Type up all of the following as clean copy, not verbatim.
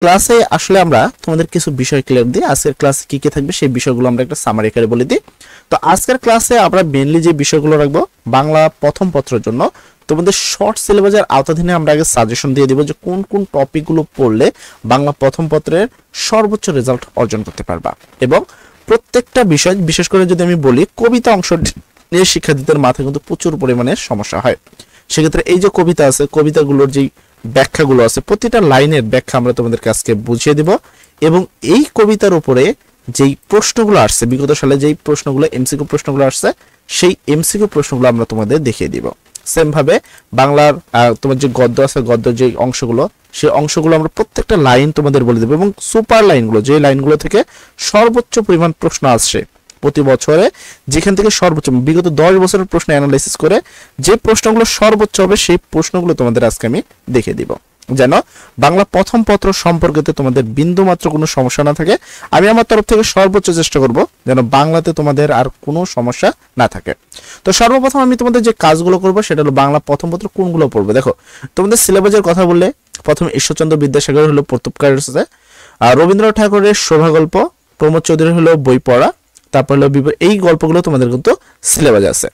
ক্লাসে আসলে আমরা তোমাদের কিছু বিষয় ক্লিয়ার দিই। আজকের ক্লাসে কি কি থাকবে সেই বিষয়গুলো আমরা একটা সামারি আকারে বলে দিই। তো আজকের ক্লাসে আমরা মেইনলি যে বিষয়গুলো রাখবো বাংলা প্রথম পত্রের জন্য তোমাদের শর্ট সিলেবাসের আওতাধীনে আমরা আগে সাজেশন দিয়ে দিব যে কোন কোন টপিকগুলো পড়লে বাংলা প্রথম পত্রের সর্বোচ্চ রেজাল্ট অর্জন করতে পারবা। এবং প্রত্যেকটা বিষয়, বিশেষ করে যদি আমি বলি কবিতা অংশ নিয়ে শিক্ষার্থীদের মাথায় কিন্তু প্রচুর পরিমাণে সমস্যা হয়। সেক্ষেত্রে এই যে কবিতা আছে, কবিতাগুলোর যেই ব্যাখ্যাগুলো আছে, প্রতিটা লাইনের ব্যাখ্যা আমরা তোমাদেরকে আজকে বুঝিয়ে দিব। এবং এই কবিতার উপরে যেই প্রশ্নগুলো আসছে, বিগত সালে যেই প্রশ্নগুলো এমসিকিউ প্রশ্নগুলো আসছে, সেই এমসিকিউ প্রশ্নগুলো আমরা তোমাদের দেখিয়ে দিব। সেম ভাবে বাংলার তোমার যে গদ্য আছে, গদ্যের যে অংশগুলো, সেই অংশগুলো আমরা প্রত্যেকটা লাইন তোমাদের বলে দেবো। এবং সুপার লাইনগুলো, যে লাইনগুলো থেকে সর্বোচ্চ পরিমাণ প্রশ্ন আসছে প্রতি বছরে, যেখান থেকে সর্বোচ্চ বিগত 10 বছরের প্রশ্ন অ্যানালাইসিস করে যে প্রশ্নগুলো সর্বোচ্চ হবে সেই প্রশ্নগুলো তোমাদের আজকে আমি দেখিয়ে দিব, যেন বাংলা প্রথম পত্র সম্পর্কিত তোমাদের বিন্দু মাত্র কোনো সমস্যা না থাকে। আমি আমার তরফ থেকে সর্বোচ্চ চেষ্টা করব যেন বাংলাতে তোমাদের আর কোনো সমস্যা না থাকে। তো সর্বপ্রথম আমি তোমাদের যে কাজগুলো করব সেটা হলো বাংলা প্রথম পত্র কোনগুলো পড়বে। দেখো, তোমাদের সিলেবাসের কথা বললে প্রথম ঈশ্বরচন্দ্র বিদ্যাসাগর হলো প্রত্যুপকার, আর রবীন্দ্রনাথ ঠাকুরের শোভা গল্প, প্রমোদ চৌধুরী হলো বই পড়া, তারপর হলো এই গল্পগুলো তোমাদের কিন্তু সিলেবাসে আছে।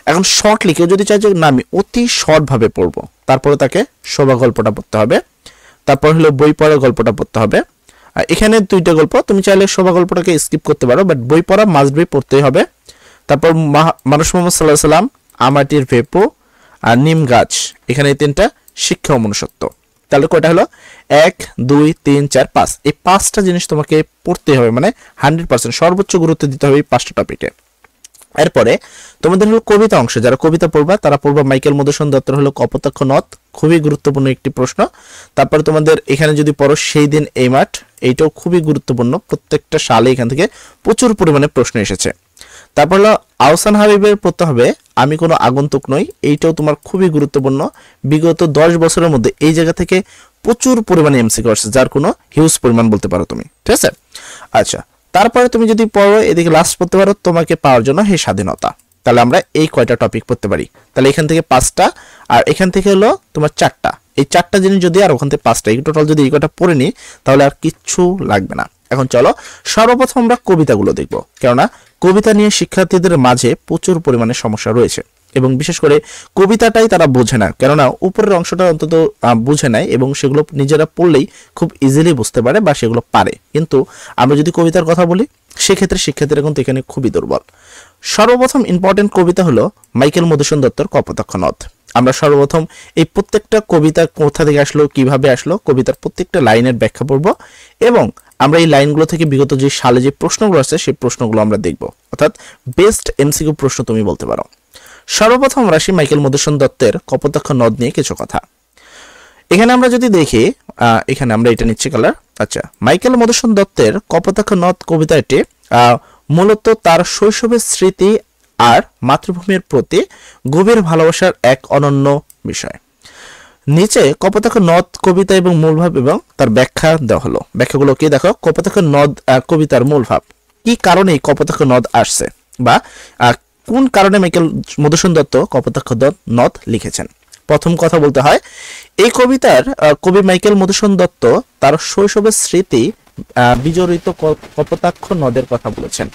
এখন শর্টলি কেউ যদি চায় যে না আমি অতি শর্ট ভাবে পড়বো, তারপরে তাকে শোভা গল্পটা পড়তে হবে, তারপর হলো বই পড়া গল্পটা পড়তে হবে। আর এখানে দুইটা গল্প, তুমি চাইলে শোভা গল্পটাকে স্কিপ করতে পারো, বাট বই পড়া মাস্ট বি পড়তেই হবে। তারপর মানুষ মোহাম্মদ সাল্লাল্লাহু আলাইহি সাল্লাম, আমাটির ভেপো আর নিম গাছ, এখানে এই তিনটা শিক্ষা ও মনুষ্যত্ব। তাহলে কয়টা হলো? 1 2 3 4 5, এই 5টা জিনিস তোমাকে পড়তে হবে, মানে 100% সর্বোচ্চ গুরুত্ব দিতে হবে এই 5টা টপিকে। এরপরে তোমাদের হলো কবিতা অংশ, যারা কবিতা পড়বা তারা পড়বা মাইকেল মধুসূদন দত্তর হলো কপোতাক্ষ নদ, খুবই গুরুত্বপূর্ণ একটি প্রশ্ন। তারপরে তোমাদের এখানে যদি পড়ো সেই দিন এই মাঠ, এইটাও খুবই গুরুত্বপূর্ণ, প্রত্যেকটা সালে এখান থেকে প্রচুর পরিমাণে প্রশ্ন এসেছে। তারপর হলো আহসান হাবিবের পড়তে হবে আমি কোনো আগন্তুক নই, এইটাও তোমার খুবই গুরুত্বপূর্ণ। বিগত 10 বছরের মধ্যে এই জায়গা থেকে প্রচুর পরিমাণে এমসিকিউ আসছে, যার কোনো হিউজ পরিমাণ বলতে পারো তুমি, ঠিক আছে? আচ্ছা, তারপরে তুমি যদি পড়ো এদিকে লাস্ট পড়তে পারো তোমাকে পাওয়ার জন্য হে স্বাধীনতা। তাহলে আমরা এই কয়টা টপিক পড়তে পারি, তাহলে এখান থেকে 5টা আর এখান থেকে হলো তোমার 4টা, এই 4টা জিনিস যদি আর ওখান থেকে 5টা, এই টোটাল যদি এই কয়টা পড়ে নিই তাহলে আর কিচ্ছু লাগবে না। এখন চলো সর্বপ্রথম আমরা কবিতাগুলো দেখবো, কেননা কবিতা নিয়ে শিক্ষার্থীদের মাঝে প্রচুর পরিমাণে সমস্যা রয়েছে এবং বিশেষ করে কবিতাটাই তারা বোঝে না, কেননা উপরের অংশটা অন্তত বুঝে নেয় এবং সেগুলো নিজেরা পড়লেই খুব ইজিলি বুঝতে পারে বা সেগুলো পারে। কিন্তু আমরা যদি কবিতার কথা বলি সেক্ষেত্রে শিক্ষার্থীরা কিন্তু এখানে খুবই দুর্বল। সর্বপ্রথম ইম্পর্টেন্ট কবিতা হলো মাইকেল মধুসূদন দত্তর কপোতাক্ষ নদ। আমরা সর্বপ্রথম এই প্রত্যেকটা কবিতা কোথা থেকে আসলো, কিভাবে আসলো, কবিতার প্রত্যেকটা লাইনের ব্যাখ্যা পড়ব এবং আমরা এই লাইনগুলো থেকে বিগত যে সালে যে প্রশ্নগুলো আছে সেই প্রশ্নগুলো আমরা দেখব, অর্থাৎ বেস্ট এমসিকিউ প্রশ্ন তুমি বলতে পারো। সর্বপ্রথম রাশি মাইকেল মধুসূদন দত্তের কপোতাক্ষ নদ নিয়ে কিছু কথা। এখানে আমরা যদি দেখি, এখানে আমরা এটা নিচ্ছি কালার। আচ্ছা, মাইকেল মধুসূদন দত্তের কপোতাক্ষ নদ কবিতাটি মূলত তার শৈশবের স্মৃতি আর মাতৃভূমির প্রতি গভীর ভালোবাসার এক অনন্য বিষয়। নিচে কপোতাক্ষ নদ কবিতা এবং মূলভাব এবং তার ব্যাখ্যা দেওয়া হলো। ব্যাখ্যাগুলো কি দেখো, কপোতাক্ষ নদ কবিতার মূলভাব, কি কারণে কপোতাক্ষ নদ আসছে বা কোন কারণে মাইকেল মধুসূদন দত্ত কপোতাক্ষ নদ লিখেছেন। প্রথম কথা বলতে হয় এই কবিতার কবি মাইকেল মধুসূদন দত্ত তার শৈশবের স্মৃতি বিজড়িত কপোতাক্ষ নদের কথা বলেছেন।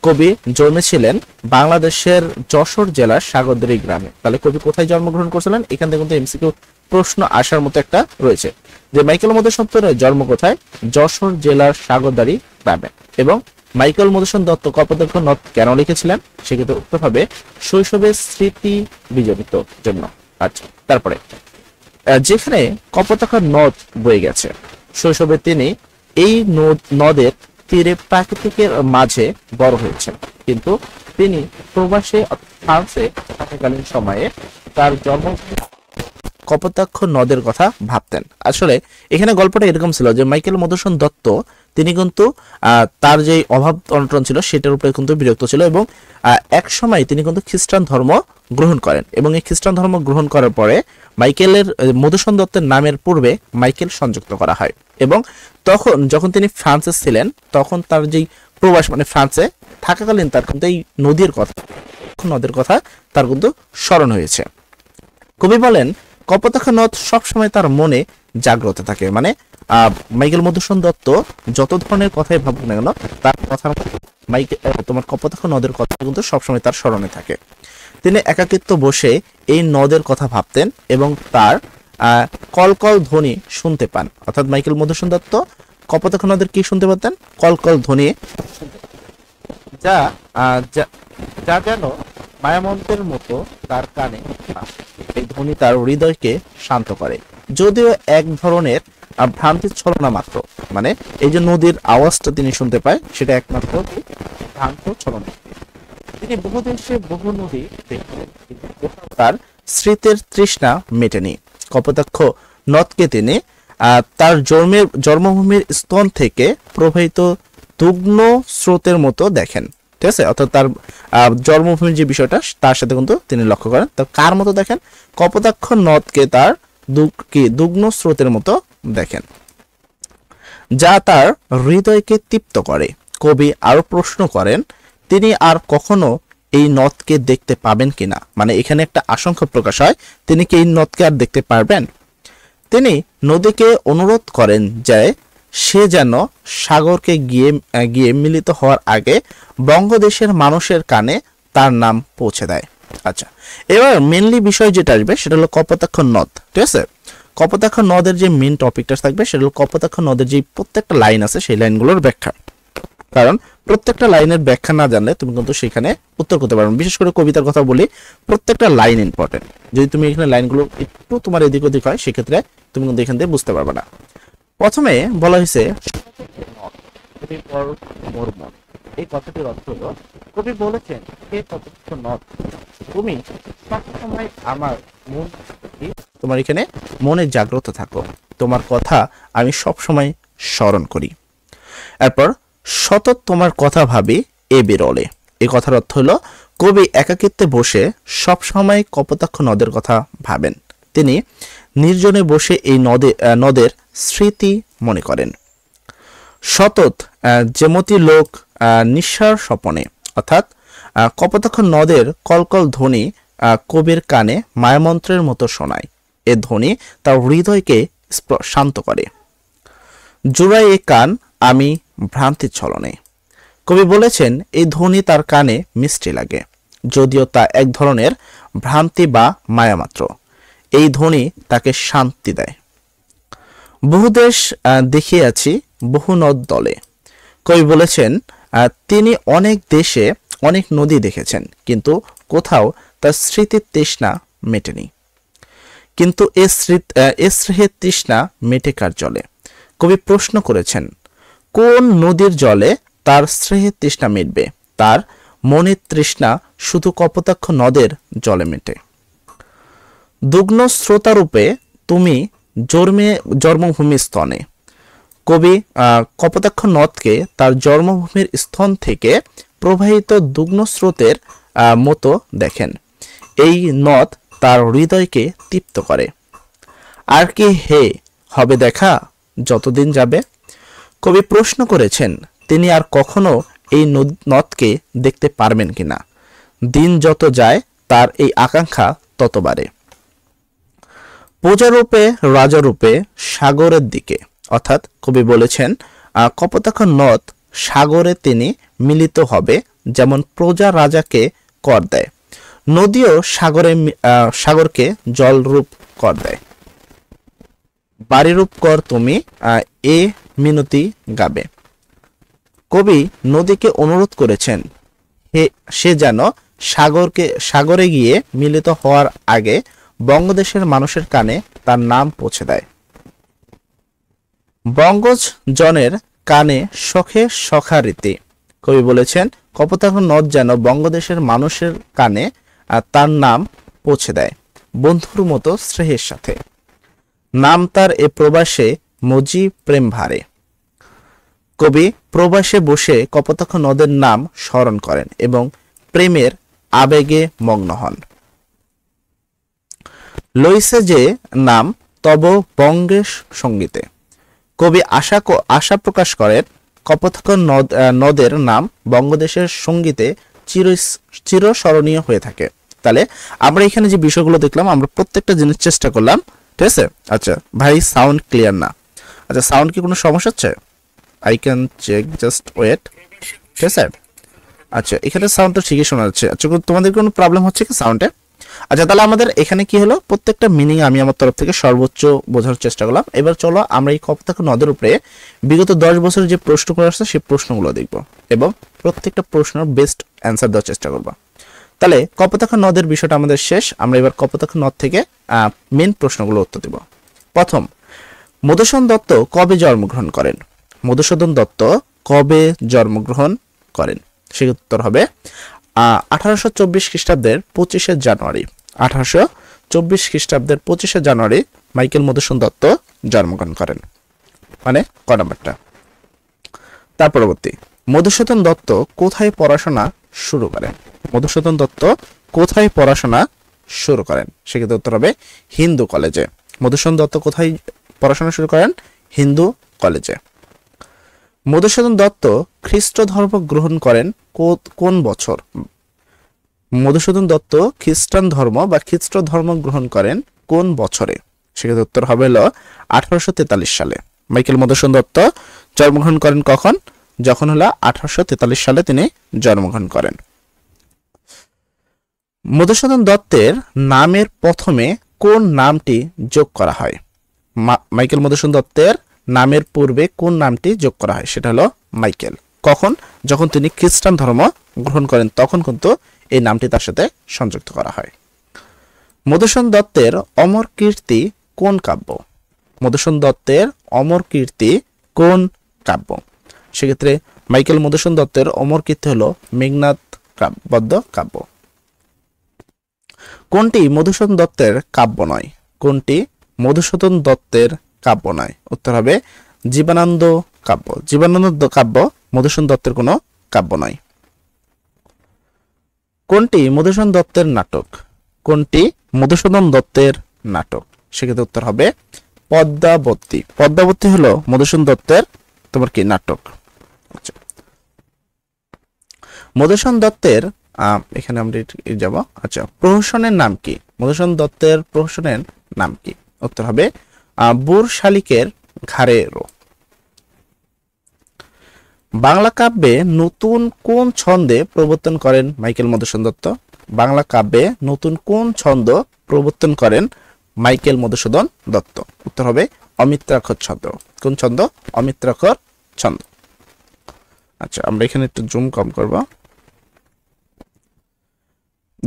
কবি জন্মেছিলেন বাংলাদেশের যশোর জেলার সাগরদিঘি গ্রামে। তাহলে কবি কোথায় জন্মগ্রহণ করেছিলেন, এখান থেকে কিন্তু এমসিকিউ প্রশ্ন আসার মতো একটা রয়েছে যে মাইকেল মধুসূদন দত্তের জন্ম কোথায়, যশোর জেলার সাগরদিঘি গ্রামে। এবং মাইকেল মধুসূদন দত্ত কপোতাক্ষ নদ কেন লিখেছিলেন, সেক্ষেত্রে উত্তর হবে শৈশবের স্মৃতি বিজড়িত জন্য। আচ্ছা, তারপরে যেখানে কপোতাক্ষ নদ বয়ে গেছে, শৈশবে তিনি এই নদের তীরে প্রাকৃতিকের মাঝে বড় হয়েছেন, কিন্তু তিনি প্রবাসে ফ্রান্সে থাকাকালীন সময়ে তার জন্ম কপোতাক্ষ নদের কথা ভাবতেন। আসলে এখানে গল্পটা এরকম ছিল যে মাইকেল মধুসূদন দত্ত তিনি কিন্তু তার যে অভাব অনটন ছিল সেটার উপরে কিন্তু বিরক্ত ছিল এবং এক সময় তিনি কিন্তু খ্রিস্টান ধর্ম গ্রহণ করেন এবং এই খ্রিস্টান ধর্ম গ্রহণ করার পরে মাইকেলের মধুসূদন দত্তের নামের পূর্বে মাইকেল সংযুক্ত করা হয় এবং তখন যখন তিনি ফ্রান্সে ছিলেন তখন তার যেই প্রবাস মানে ফ্রান্সে থাকাকালীন তার কিন্তু এই নদীর কথা তার কিন্তু স্মরণ হয়েছে। কবি বলেন কপোতাক্ষ নদ সবসময় তার মনে জাগ্রত থাকে, মানে মাইকেল মধুসূদন দত্ত যত ধরনের কথাই ভাবুক না কেন, তার কথার তোমার কপোতাক্ষ নদের কথা কিন্তু সবসময় তার স্মরণে থাকে। তিনি একাকিত্ব বসে এই নদের কথা ভাবতেন এবং তার কলকল ধ্বনি শুনতে পান। অর্থাৎ মাইকেল মধুসূদন দত্ত কপোতাক্ষ নদের কি শুনতে পেতেন? কলকল ধ্বনি, যা যা যেন মায়ামন্ত্রের মতো তার কানে। এই ধ্বনি তার হৃদয়কে শান্ত করে, যদিও এক ধরনের ভ্রান্তির ছলনা মাত্র। মানে এই যে নদীর আওয়াজটা তিনি শুনতে পায়, সেটা একমাত্র ভ্রান্ত ছলনা। তিনি বহু দেশে বহু নদী দেখলেন, কিন্তু তার স্মৃতির তৃষ্ণা মেটেনি। কপোতাক্ষ নদকে তিনি তার জন্মভূমির স্তন থেকে প্রবাহিত দুগ্ন স্রোতের মতো দেখেন। ঠিক আছে, অর্থাৎ তার জন্মভূমির যে বিষয়টা তার সাথে কিন্তু তিনি লক্ষ্য করেন। তো কার মতো দেখেন? কপোতাক্ষ নদকে তার দুগ্ন স্রোতের মতো দেখেন, যা তার হৃদয়কে তৃপ্ত করে। কবি আরো প্রশ্ন করেন, তিনি আর কখনো এই নদকে দেখতে পাবেন কিনা। মানে এখানে একটা আশঙ্কা প্রকাশ হয়, তিনি কি এই নদকে আর দেখতে পারবেন? তিনি নদীকে অনুরোধ করেন যে সে যেন সাগরকে গিয়ে মিলিত হওয়ার আগে বঙ্গদেশের মানুষের কানে তার নাম পৌঁছে দেয়। আচ্ছা, এবার মেনলি বিষয় যেটা আসবে সেটা হলো কপোতাক্ষ নদ। ঠিক আছে, কপোতাক্ষ নদের যে মেন টপিকটা থাকবে সেটা হলো কপোতাক্ষ নদের যে প্রত্যেকটা লাইন আছে সেই লাইনগুলোর ব্যাখ্যা। কারণ প্রত্যেকটা লাইনের ব্যাখ্যা না জানলে তুমি কিন্তু সেখানে উত্তর করতে পারবে। বিশেষ করে কবিতার কথা বলি, প্রত্যেকটা লাইন ইম্পর্টেন্ট। যদি তুমি এখানে লাইনগুলো একটু তোমার এদিক ওদিক হয়, সেক্ষেত্রে তুমি কিন্তু এখান থেকে বুঝতে পারবে না। প্রথমে বলা হয়েছে এই কথাটির অর্থ হলো, কবি বলেছেন, হে কপোতাক্ষ নদ, তুমি সবসময় আমার মন, তোমার এখানে মনে জাগ্রত থাকো, তোমার কথা আমি সবসময় স্মরণ করি। এরপর সতত তোমার কথা ভাবি এ বিরলে। এই কথার অর্থ হলো, কবি একাকিত্বে বসে সব সময় কপোতাক্ষ নদের কথা ভাবেন। তিনি নির্জনে বসে এই নদের স্মৃতি মনে করেন। সতত যেমতি লোক নিঃশ্বাস স্বপনে, অর্থাৎ কপোতাক্ষ নদের কলকল ধ্বনি কবির কানে মায়ামন্ত্রের মতো শোনায়। এ ধ্বনি তার হৃদয়কে শান্ত করে। জুড়াই এ কান আমি ভ্রান্তির ছলনে। কবি বলেছেন, এই ধ্বনি তার কানে মিষ্টি লাগে, যদিও তা এক ধরনের ভ্রান্তি বা মায়া মাত্র। এই ধ্বনি তাকে শান্তি দেয়। বহু দেশ দেখিয়াছি বহু নদ দলে। কবি বলেছেন, তিনি অনেক দেশে অনেক নদী দেখেছেন, কিন্তু কোথাও তার স্মৃতির তৃষ্ণা মেটেনি। কিন্তু এ স্নেহের তৃষ্ণা মেটে কার জলে? কবি প্রশ্ন করেছেন, কোন নদীর জলে তার স্নেহের তৃষ্ণা মিটবে? তার মনের তৃষ্ণা শুধু কপোতাক্ষ নদের জলে মেটে। দুগ্ন স্রোতারূপে তুমি জন্মভূমির স্তনে। কবি কপোতাক্ষ নদকে তার জন্মভূমির স্তন থেকে প্রবাহিত দুগ্ন স্রোতের মতো দেখেন। এই নদ তার হৃদয়কে তৃপ্ত করে। আর কি হে হবে দেখা যতদিন যাবে? কবি প্রশ্ন করেছেন, তিনি আর কখনো এই নদকে দেখতে পারবেন কিনা। দিন যত যায় তার এই আকাঙ্ক্ষা তত বাড়ে। প্রজারূপে রাজারূপে সাগরের দিকে, অর্থাৎ কবি বলেছেন, কপোতাক্ষ নদ সাগরে তিনি মিলিত হবে, যেমন প্রজা রাজাকে কর দেয়, নদীও সাগরকে জলরূপ কর দেয়। বাড়িরূপ কর তুমি এ মিনতি গাবে। কবি নদীকে অনুরোধ করেছেন, সে যেন সাগরে গিয়ে মিলিত হওয়ার আগে বঙ্গদেশের মানুষের কানে তার নাম পৌঁছে দেয়। বঙ্গজ জনের কানে শখে সখারীতি। কবি বলেছেন, কপোতাক্ষ নদ যেন বঙ্গদেশের মানুষের কানে তার নাম পৌঁছে দেয় বন্ধুর মতো স্নেহের সাথে। নাম তার এ প্রবাসে মজি প্রেম ভারে। কবি প্রবাসে বসে কপোতাক্ষ নদের নাম স্মরণ করেন এবং প্রেমের আবেগে মগ্ন হন। লইছে যে নাম তব বঙ্গের সঙ্গীতে। কবি আশা প্রকাশ করেন, কপোতাক্ষ নদের নাম বঙ্গদেশের সঙ্গীতে চিরস্মরণীয় হয়ে থাকে। তাহলে আমরা এখানে যে বিষয়গুলো দেখলাম, আমরা প্রত্যেকটা জিনিস চেষ্টা করলাম। ঠিক আছে? আচ্ছা ভাই, সাউন্ড ক্লিয়ার না, আচ্ছা, সাউন্ড কি কোনো সমস্যা হচ্ছে? I can check, just wait. ঠিক আছে, আচ্ছা এখানে সাউন্ড তো ঠিকই শোনা যাচ্ছে। আচ্ছা, তোমাদের কোনো প্রবলেম হচ্ছে কি সাউন্ডে? আচ্ছা, তাহলে আমাদের এখানে কি হলো, প্রত্যেকটা মিনিং আমি আমার তরফ থেকে সর্বোচ্চ বোঝার চেষ্টা করলাম। এবার চলো আমরা এই কপোতাক্ষ নদের উপরে বিগত 10 বছরের যে প্রশ্নগুলো আসছে সেই প্রশ্নগুলো দেখব এবং প্রত্যেকটা প্রশ্নের বেস্ট অ্যান্সার দেওয়ার চেষ্টা করব। তাহলে কপোতাক্ষ নদের বিষয়টা আমাদের শেষ। আমরা এবার কপোতাক্ষ নদ থেকে মেন প্রশ্নগুলো উত্তর দেব। প্রথম, মধুসূদন দত্ত কবে জন্মগ্রহণ করেন? মধুসূদন দত্ত কবে জন্মগ্রহণ করেন? সেই উত্তর হবে 1824 খ্রিস্টাব্দের 25শে জানুয়ারি। 1824 খ্রিস্টাব্দের 25শে জানুয়ারি মাইকেল মধুসূদন দত্ত জন্মগ্রহণ করেন। মানে ক নাম্বারটা। তার পরবর্তী, মধুসূদন দত্ত কোথায় পড়াশোনা শুরু করেন? মধুসূদন দত্ত কোথায় পড়াশোনা শুরু করেন? সেক্ষেত্রে উত্তর হবে হিন্দু কলেজে। মধুসূদন দত্ত কোথায় পড়াশোনা শুরু করেন? হিন্দু কলেজে। মধুসূদন দত্ত খ্রিস্ট ধর্ম গ্রহণ করেন কোন বছর? মধুসূদন দত্ত খ্রিস্টান ধর্ম বা খ্রিস্ট ধর্ম গ্রহণ করেন কোন বছরে? সেক্ষেত্রে উত্তর হবে হলো 1843 সালে। মাইকেল মধুসূদন দত্ত জন্মগ্রহণ করেন কখন? যখন হলো 1843 সালে তিনি জন্মগ্রহণ করেন। মধুসূদন দত্তের নামের প্রথমে কোন নামটি যোগ করা হয়? মাইকেল মধুসূদন দত্তের নামের পূর্বে কোন নামটি যোগ করা হয়? সেটা হলো মাইকেল। কখন? যখন তিনি খ্রিস্টান ধর্ম গ্রহণ করেন তখন কিন্তু এই নামটি তার সাথে সংযুক্ত করা হয়। মধুসূদন দত্তের অমর কীর্তি কোন কাব্য? মধুসূদন দত্তের অমর কীর্তি কোন কাব্য? সেক্ষেত্রে মাইকেল মধুসূদন দত্তের অমর কীর্তি হলো মেঘনাদ বদ্য কাব্য। কোনটি মধুসূদন দত্তের কাব্য নয়? কোনটি মধুসূদন দত্তের কাব্য নয়? উত্তর হবে জীবনানন্দ কাব্য। জীবনানন্দ কাব্য মধুসূদন দত্তের কোনো কাব্য নয়। কোনটি মধুসূদন দত্তের নাটক? কোনটি মধুসূদন দত্তের নাটক? সেক্ষেত্রে উত্তর হবে পদ্মাবতী। পদ্মাবতী হলো মধুসূদন দত্তের তোমার কি নাটক। আচ্ছা, মধুসূদন দত্তের এখানে আমরা যাব। আচ্ছা, প্রহসনের নাম কি? মধুসূদন দত্তের প্রহসনের নাম কি? উত্তর হবে বুড় শালিকের ঘাড়ে রো। বাংলা কাব্যে নতুন কোন ছন্দে প্রবর্তন করেন মাইকেল মধুসূদন দত্ত? বাংলা কাব্যে নতুন কোন ছন্দ প্রবর্তন করেন মাইকেল মধুসূদন দত্ত? উত্তর হবে অমিত্রাক্ষর ছন্দ। কোন ছন্দ? অমিত্রাক্ষর ছন্দ। আচ্ছা, আমরা এখানে একটু জুম কম করব।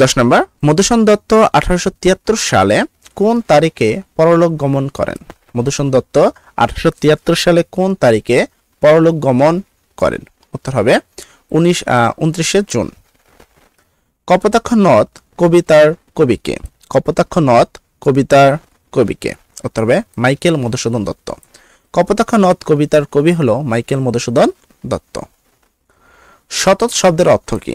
10 নম্বর, মধুসূদন দত্ত 1873 সালে কোন তারিখে পরলোক গমন করেন? মধুসূদন দত্ত 1873 সালে কোন তারিখে পরলোক গমন করেন? উত্তর হবে 29শে জুন। কপোতাক্ষ নদ কবিতার কবিকে? কপোতাক্ষ নদ কবিতার কবিকে? উত্তর হবে মাইকেল মধুসূদন দত্ত। কপোতাক্ষ নদ কবিতার কবি হলো মাইকেল মধুসূদন দত্ত। শতৎ শব্দের অর্থ কি?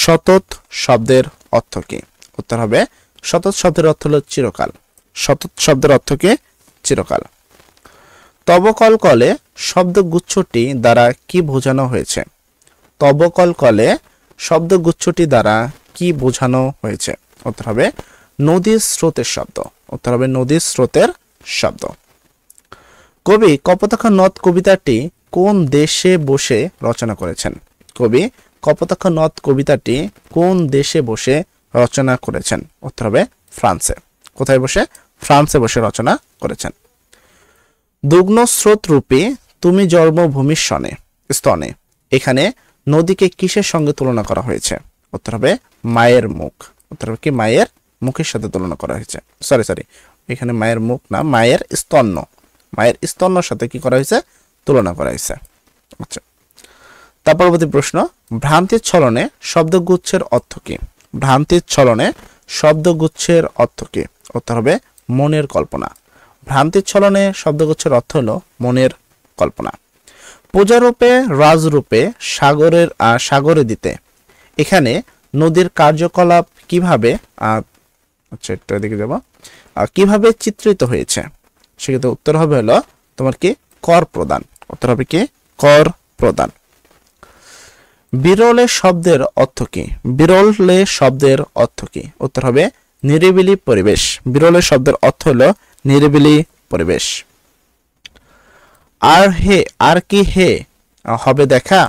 শতৎ শব্দের অর্থ কি? উত্তর হবে শতৎ শব্দের অর্থ হলো চিরকাল। শতৎ শব্দের অর্থ কি? চিরকাল। তব কলকলে শব্দগুচ্ছটি দ্বারা কি বোঝানো হয়েছে? তব কলকলে শব্দগুচ্ছটি দ্বারা কি বোঝানো হয়েছে? উত্তর হবে নদীর স্রোতের শব্দ। উত্তর হবে নদীর স্রোতের শব্দ। কবি কপোতাক্ষ নদ কবিতাটি কোন দেশে বসে রচনা করেছেন? কবি কপোতাক্ষ নদ কবিতাটি কোন দেশে বসে রচনা করেছেন? উত্তর হবে ফ্রান্সে। কোথায় বসে? ফ্রান্সে বসে রচনা করেছেন। দুগ্ন স্রোত রূপী তুমি জন্মভূমির স্তনে, এখানে নদীকে কিসের সঙ্গে তুলনা করা হয়েছে? উত্তর হবে মায়ের মুখ। উত্তর হবে কি? মায়ের মুখের সাথে তুলনা করা হয়েছে। সরি, এখানে মায়ের মুখ না, মায়ের স্তন্য। মায়ের স্তন্যর সাথে কি করা হয়েছে? তুলনা করা হয়েছে। আচ্ছা, তার পরবর্তী প্রশ্ন, ভ্রান্তির ছলনে শব্দগুচ্ছের অর্থ কি? ভ্রান্তির ছলনে শব্দগুচ্ছের অর্থ কি? উত্তর হবে মনের কল্পনা। ভ্রান্তির ছলনে শব্দগুচ্ছের অর্থ হলো মনের কল্পনা। পূজারূপে রাজরূপে সাগরে দিতে, এখানে নদীর কার্যকলাপ কিভাবে আচ্ছা একটু এদিকে যাব, কিভাবে চিত্রিত হয়েছে? সেক্ষেত্রে উত্তর হবে হলো তোমার কি? কর প্রদান। উত্তর হবে কি? কর প্রদান। বিরলে শব্দের অর্থ কি? বিরলে শব্দের অর্থ কি? উত্তর হবে নিরিবিলি পরিবেশ। বিরলে শব্দের অর্থ হলো নিরিবিলি পরিবেশ। আর কি হে হবে দেখা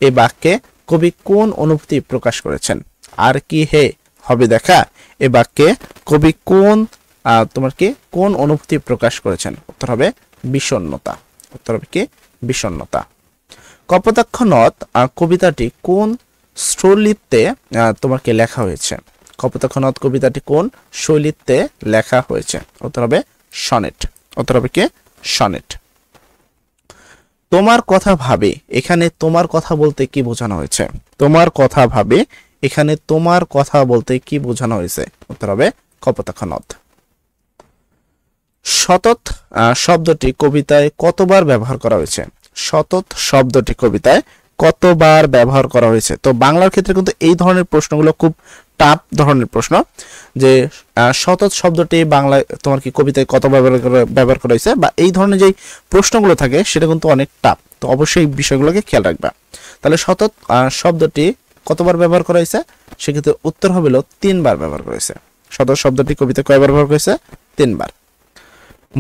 এই বাক্যে কবি কোন অনুভূতি প্রকাশ করেছেন? আর কি হে হবে দেখা এই বাক্যে কবি কোন অনুভূতি প্রকাশ করেছেন? উত্তর হবে বিষণ্ণতা। উত্তর হবে কি? বিষণ্ণতা। কপোতাক্ষ নদ কবিতাটি কোন শৈলীতে লেখা হয়েছে? কপোতাক্ষ নদ কবিতাটি কোন শৈলীতে লেখা হয়েছে? উত্তর হবে সনেট। উত্তর হবে কি? সনেট। তোমার কথা ভাবে এখানে তোমার কথা বলতে কি বোঝানো হয়েছে? তোমার কথা ভাবে এখানে তোমার কথা বলতে কি বোঝানো হয়েছে? উত্তর হবে কপোতাক্ষ নদ। শতৎ শব্দটি কবিতায় কতবার ব্যবহার করা হয়েছে? শতৎ শব্দটি কবিতায় কতবার ব্যবহার করা হয়েছে? তো বাংলার ক্ষেত্রে কিন্তু এই ধরনের প্রশ্নগুলো খুব টাফ ধরনের প্রশ্ন, যে শতৎ শব্দটি বাংলায় কবিতায় কতবার ব্যবহার করা হয়েছে, বা এই ধরনের যে প্রশ্নগুলো থাকে সেটা কিন্তু অনেক টাফ। তো অবশ্যই এই বিষয়গুলোকে খেয়াল রাখবা। তাহলে শতৎ শব্দটি কতবার ব্যবহার করা হয়েছে? সেক্ষেত্রে উত্তর হবে 3বার ব্যবহার করা হয়েছে। শতৎ শব্দটি কবিতায় কয়বার ব্যবহার করা হয়েছে? 3বার।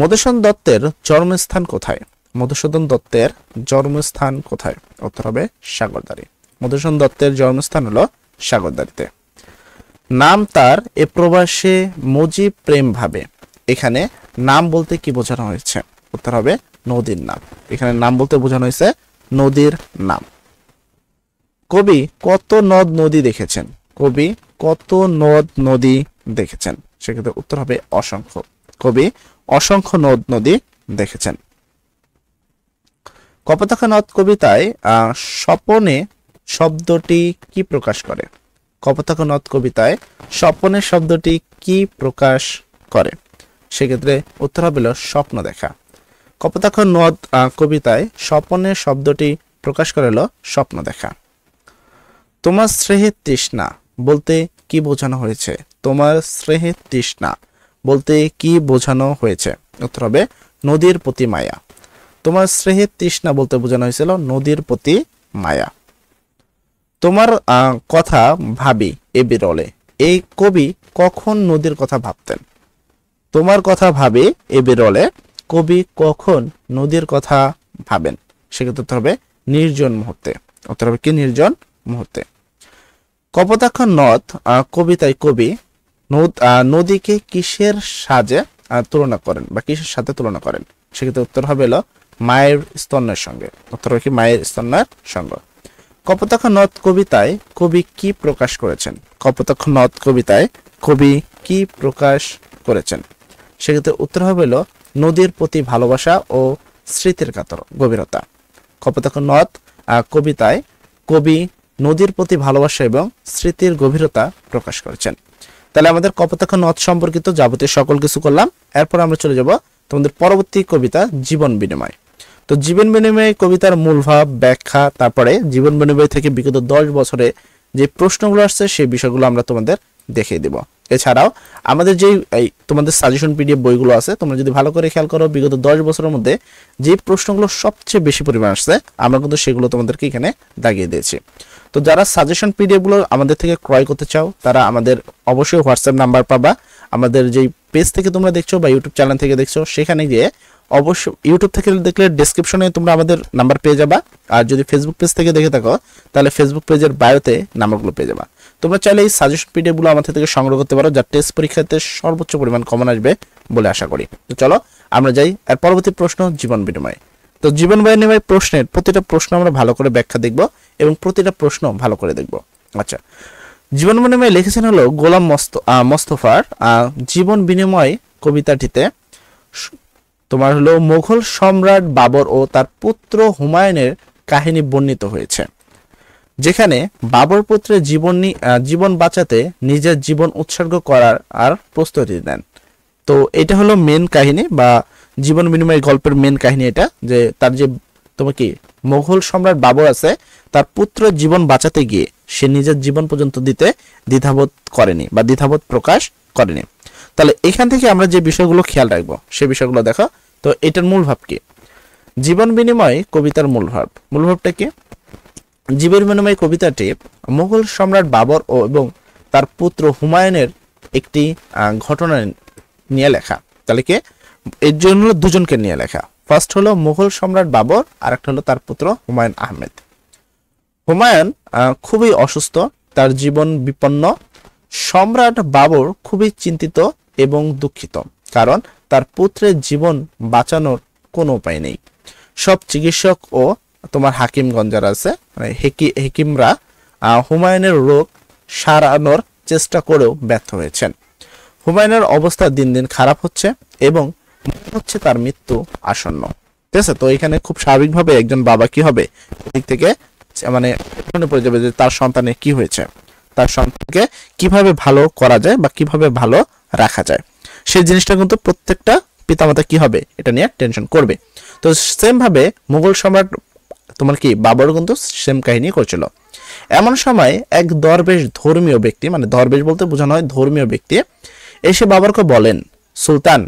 মধুসূদন দত্তের জন্মস্থান কোথায়? মধুসূদন দত্তের জন্মস্থান কোথায়? উত্তর হবে সাগরদাঁড়ি। মধুসূদন দত্তের জন্মস্থান হলো সাগরদাঁড়িতে। নাম তার এ প্রবাসে মুজিব প্রেম ভাবে এখানে নাম বলতে কি বোঝানো হয়েছে? উত্তর হবে নদীর নাম। এখানে নাম বলতে বোঝানো হয়েছে নদীর নাম। কবি কত নদ নদী দেখেছেন? কবি কত নদ নদী দেখেছেন? সেক্ষেত্রে উত্তর হবে অসংখ্য। কবি অসংখ্য নদ নদী দেখেছেন। কপোতাক্ষ নদ কবিতায় স্বপনে শব্দটি কি প্রকাশ করে? কপোতাক্ষ নদ কবিতায় স্বপনে শব্দটি কি প্রকাশ করে? সেক্ষেত্রে উত্তর হবে স্বপ্ন দেখা। কপোতাক্ষ নদ কবিতায় স্বপনে শব্দটি প্রকাশ করে স্বপ্ন দেখা। তোমার স্নেহের তৃষ্ণা বলতে কি বোঝানো হয়েছে? তোমার স্নেহের তৃষ্ণা বলতে কি বোঝানো হয়েছে? উত্তর হবে নদীর প্রতি মায়া। তোমার স্নেহের তৃষ্ণা বলতে বোঝানো হয়েছিল নদীর প্রতি মায়া। তোমার কথা ভাবি এ বিরলে এই কবি কখন নদীর কথা ভাবতেন? তোমার কথা ভাবি এ বিরলে কবি কখন নদীর কথা ভাবেন? সেক্ষেত্রে উত্তর হবে নির্জন মুহূর্তে। উত্তর হবে কি? নির্জন মুহূর্তে। কপোতাক্ষ নদ কবিতায় কবি নদীকে কিসের সাজে তুলনা করেন বা কিসের সাথে তুলনা করেন? সেক্ষেত্রে উত্তর হবে মায়ের স্তন্যের সঙ্গে। উত্তর হবে কি? মায়ের স্তন্যের সঙ্গে। কপোতাক্ষ নদ কবিতায় কবি কি প্রকাশ করেছেন? কপোতাক্ষ নদ কবিতায় কবি কি প্রকাশ করেছেন? সেক্ষেত্রে উত্তর হবে নদীর প্রতি ভালোবাসা ও স্মৃতির গভীরতা। কপোতাক্ষ নদ কবিতায় কবি নদীর প্রতি ভালোবাসা এবং স্মৃতির গভীরতা প্রকাশ করেছেন। তাহলে আমাদের কপোতাক্ষ নদ সম্পর্কিত যাবতীয় সকল কিছু করলাম। এরপর আমরা চলে যাব তোমাদের পরবর্তী কবিতা জীবন বিনিময়। তো জীবন বিনিময় কবিতার মূল ভাব, ব্যাখ্যা, তারপরে জীবন বিনিময় থেকে বিগত 10 বছরে যে প্রশ্নগুলো আসছে সেই বিষয়গুলো আমরা তোমাদের দেখিয়ে দেব। এছাড়াও আমাদের যেই তোমাদের সাজেশন পিডিএফ বইগুলো আছে, তোমরা যদি ভালো করে খেয়াল করো বিগত 10 বছরের মধ্যে যে প্রশ্নগুলো সবচেয়ে বেশি পরিমাণ আসছে আমরা কিন্তু সেগুলো তোমাদেরকে এখানে দাগিয়ে দিয়েছি। তো যারা সাজেশন পিডিএফ গুলো আমাদের থেকে ক্রয় করতে চাও তারা আমাদের অবশ্যই হোয়াটসঅ্যাপ নাম্বার পাবা। আমাদের যেই পেজ থেকে তোমরা দেখছো বা ইউটিউব চ্যানেল থেকে দেখছো সেখানে গিয়ে অবশ্যই ইউটিউব থেকে দেখলে ডেসক্রিপশনে তোমরা আমাদের নাম্বার পেয়ে যাবা, আর যদি ফেসবুক পেজ থেকে দেখে থাকো তাহলে ফেসবুক পেজের বায়োতে নাম্বারগুলো পেয়ে যাবা। তোমরা চাইলে এই সাজেশন পিডিএফ গুলো আমাদের থেকে সংগ্রহ করতে পারো, যা টেস্ট পরীক্ষাতে সর্বোচ্চ পরিমাণ কমন আসবে বলে আশা করি। তো চলো আমরা যাই এর পরবর্তী প্রশ্ন জীবন বিনিময়। তো জীবন বিনিময় প্রশ্নের প্রতিটা প্রশ্ন আমরা ভালো করে ব্যাখ্যা দেখব এবং প্রতিটা প্রশ্ন ভালো করে দেখব। আচ্ছা, জীবন বিনিময় লিখেছেন হলো গোলাম মোস্তফার। জীবন বিনিময় কবিতাটিতে তোমার হলো মুঘল সম্রাট বাবর ও তার পুত্র হুমায়ুনের কাহিনী বর্ণিত হয়েছে, যেখানে বাবর পুত্রের জীবন বাঁচাতে নিজের জীবন উৎসর্গ করার আর প্রস্তুতি নেন। তো এটা হলো মেন কাহিনী বা জীবন বিনিময় গল্পের মেন কাহিনী এটা, যে তার যে তোমার কি মুঘল সম্রাট বাবর আছে তার পুত্র জীবন বাঁচাতে গিয়ে সে নিজের জীবন পর্যন্ত দিতে দ্বিধাবোধ করেনি বা দ্বিধাবোধ প্রকাশ করেনি। তাহলে এখান থেকে আমরা যে বিষয়গুলো খেয়াল রাখবো সেই বিষয়গুলো দেখো। তো এটার মূল ভাব কি? জীবন বিনিময় কবিতার মূল ভাবটা কি? জীবন বিনিময় কবিতাটি মুঘল সম্রাট বাবর এবং তার পুত্র হুমায়ুনের একটি ঘটনা নিয়ে লেখা। তাহলে কি এর জন্য দুজনকে নিয়ে লেখা। ফার্স্ট হলো মুঘল সম্রাট বাবর, আর একটা হলো তার পুত্র হুমায়ুন আহমেদ। হুমায়ুন খুবই অসুস্থ, তার জীবন বিপন্ন। সম্রাট বাবর খুবই চিন্তিত এবং দুঃখিত, কারণ তার পুত্রের জীবন বাঁচানোর কোনো উপায় নেই। সব চিকিৎসক ও তোমার হাকিমগণ যারা আছে, মানে হেকিমরা হুমায়ুনের রোগ সারানোর চেষ্টা করেও ব্যর্থ হয়েছেন। হুমায়ুনের অবস্থা দিন দিন খারাপ হচ্ছে এবং মনে হচ্ছে তার মৃত্যু আসন্ন। ঠিক আছে, তো এখানে খুব স্বাভাবিকভাবে একজন বাবা কি হবে, দিক থেকে মানে মনে পড়ে যাবে যে তার সন্তানের কি হয়েছে, তার সন্তানকে কিভাবে ভালো করা যায় বা কিভাবে ভালো রাখা যায়, সেই জিনিসটা কিন্তু প্রত্যেকটা পিতামাতা কি হবে, এটা নিয়ে টেনশন করবে। তো সেম ভাবে মুঘল সম্রাট তোমার কি বাবর কিন্তু সেম কাহিনী করছিল। এমন সময় এক দরবেশ ধর্মীয় ব্যক্তি, মানে দরবেশ বলতে বোঝানো হয় ধর্মীয় ব্যক্তি, এসে বাবরকে বলেন, সুলতান,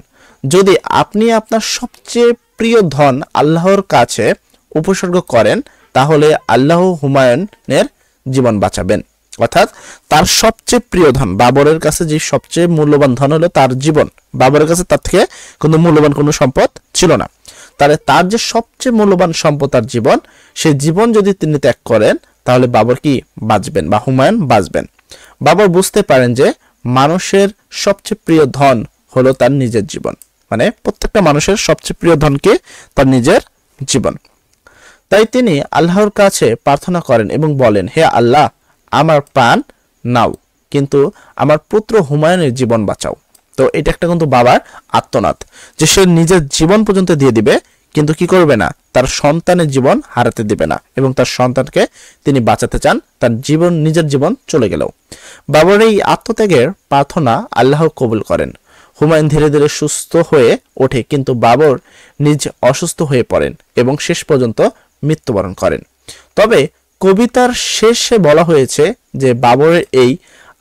যদি আপনি আপনার সবচেয়ে প্রিয় ধন আল্লাহর কাছে উপসর্গ করেন তাহলে আল্লাহ হুমায়ুনের জীবন বাঁচাবেন। অর্থাৎ তার সবচেয়ে প্রিয় ধন, বাবরের কাছে যে সবচেয়ে মূল্যবান ধন হলো তার জীবন, বাবরের কাছে তার থেকে কোনো মূল্যবান কোনো সম্পদ ছিল না। তাহলে তার যে সবচেয়ে মূল্যবান সম্পদ তার জীবন, সেই জীবন যদি তিনি ত্যাগ করেন তাহলে বাবর কি বাঁচবেন বা হুমায়ুন বাঁচবেন। বাবর বুঝতে পারেন যে মানুষের সবচেয়ে প্রিয় ধন হলো তার নিজের জীবন, মানে প্রত্যেকটা মানুষের সবচেয়ে প্রিয় ধন কি, তার নিজের জীবন। তাই তিনি আল্লাহর কাছে প্রার্থনা করেন এবং বলেন, হে আল্লাহ, আমার প্রাণ নাও, কিন্তু আমার পুত্র হুমায়ুনের জীবন বাঁচাও। তো এটা একটা কিন্তু বাবার আত্মনাদ, যে সে নিজের জীবন পর্যন্ত দিয়ে দিবে, কিন্তু কি করবে না, তার সন্তানের জীবন হারাতে দিবে না, এবং তার সন্তানকে তিনি বাঁচাতে চান, তার জীবন নিজের জীবন চলে গেলেও। বাবর এই আত্মত্যাগের প্রার্থনা আল্লাহ কবুল করেন। হুমায়ুন ধীরে ধীরে সুস্থ হয়ে ওঠে, কিন্তু বাবর নিজ অসুস্থ হয়ে পড়েন এবং শেষ পর্যন্ত মৃত্যুবরণ করেন। তবে কবিতার শেষে বলা হয়েছে যে বাবরের এই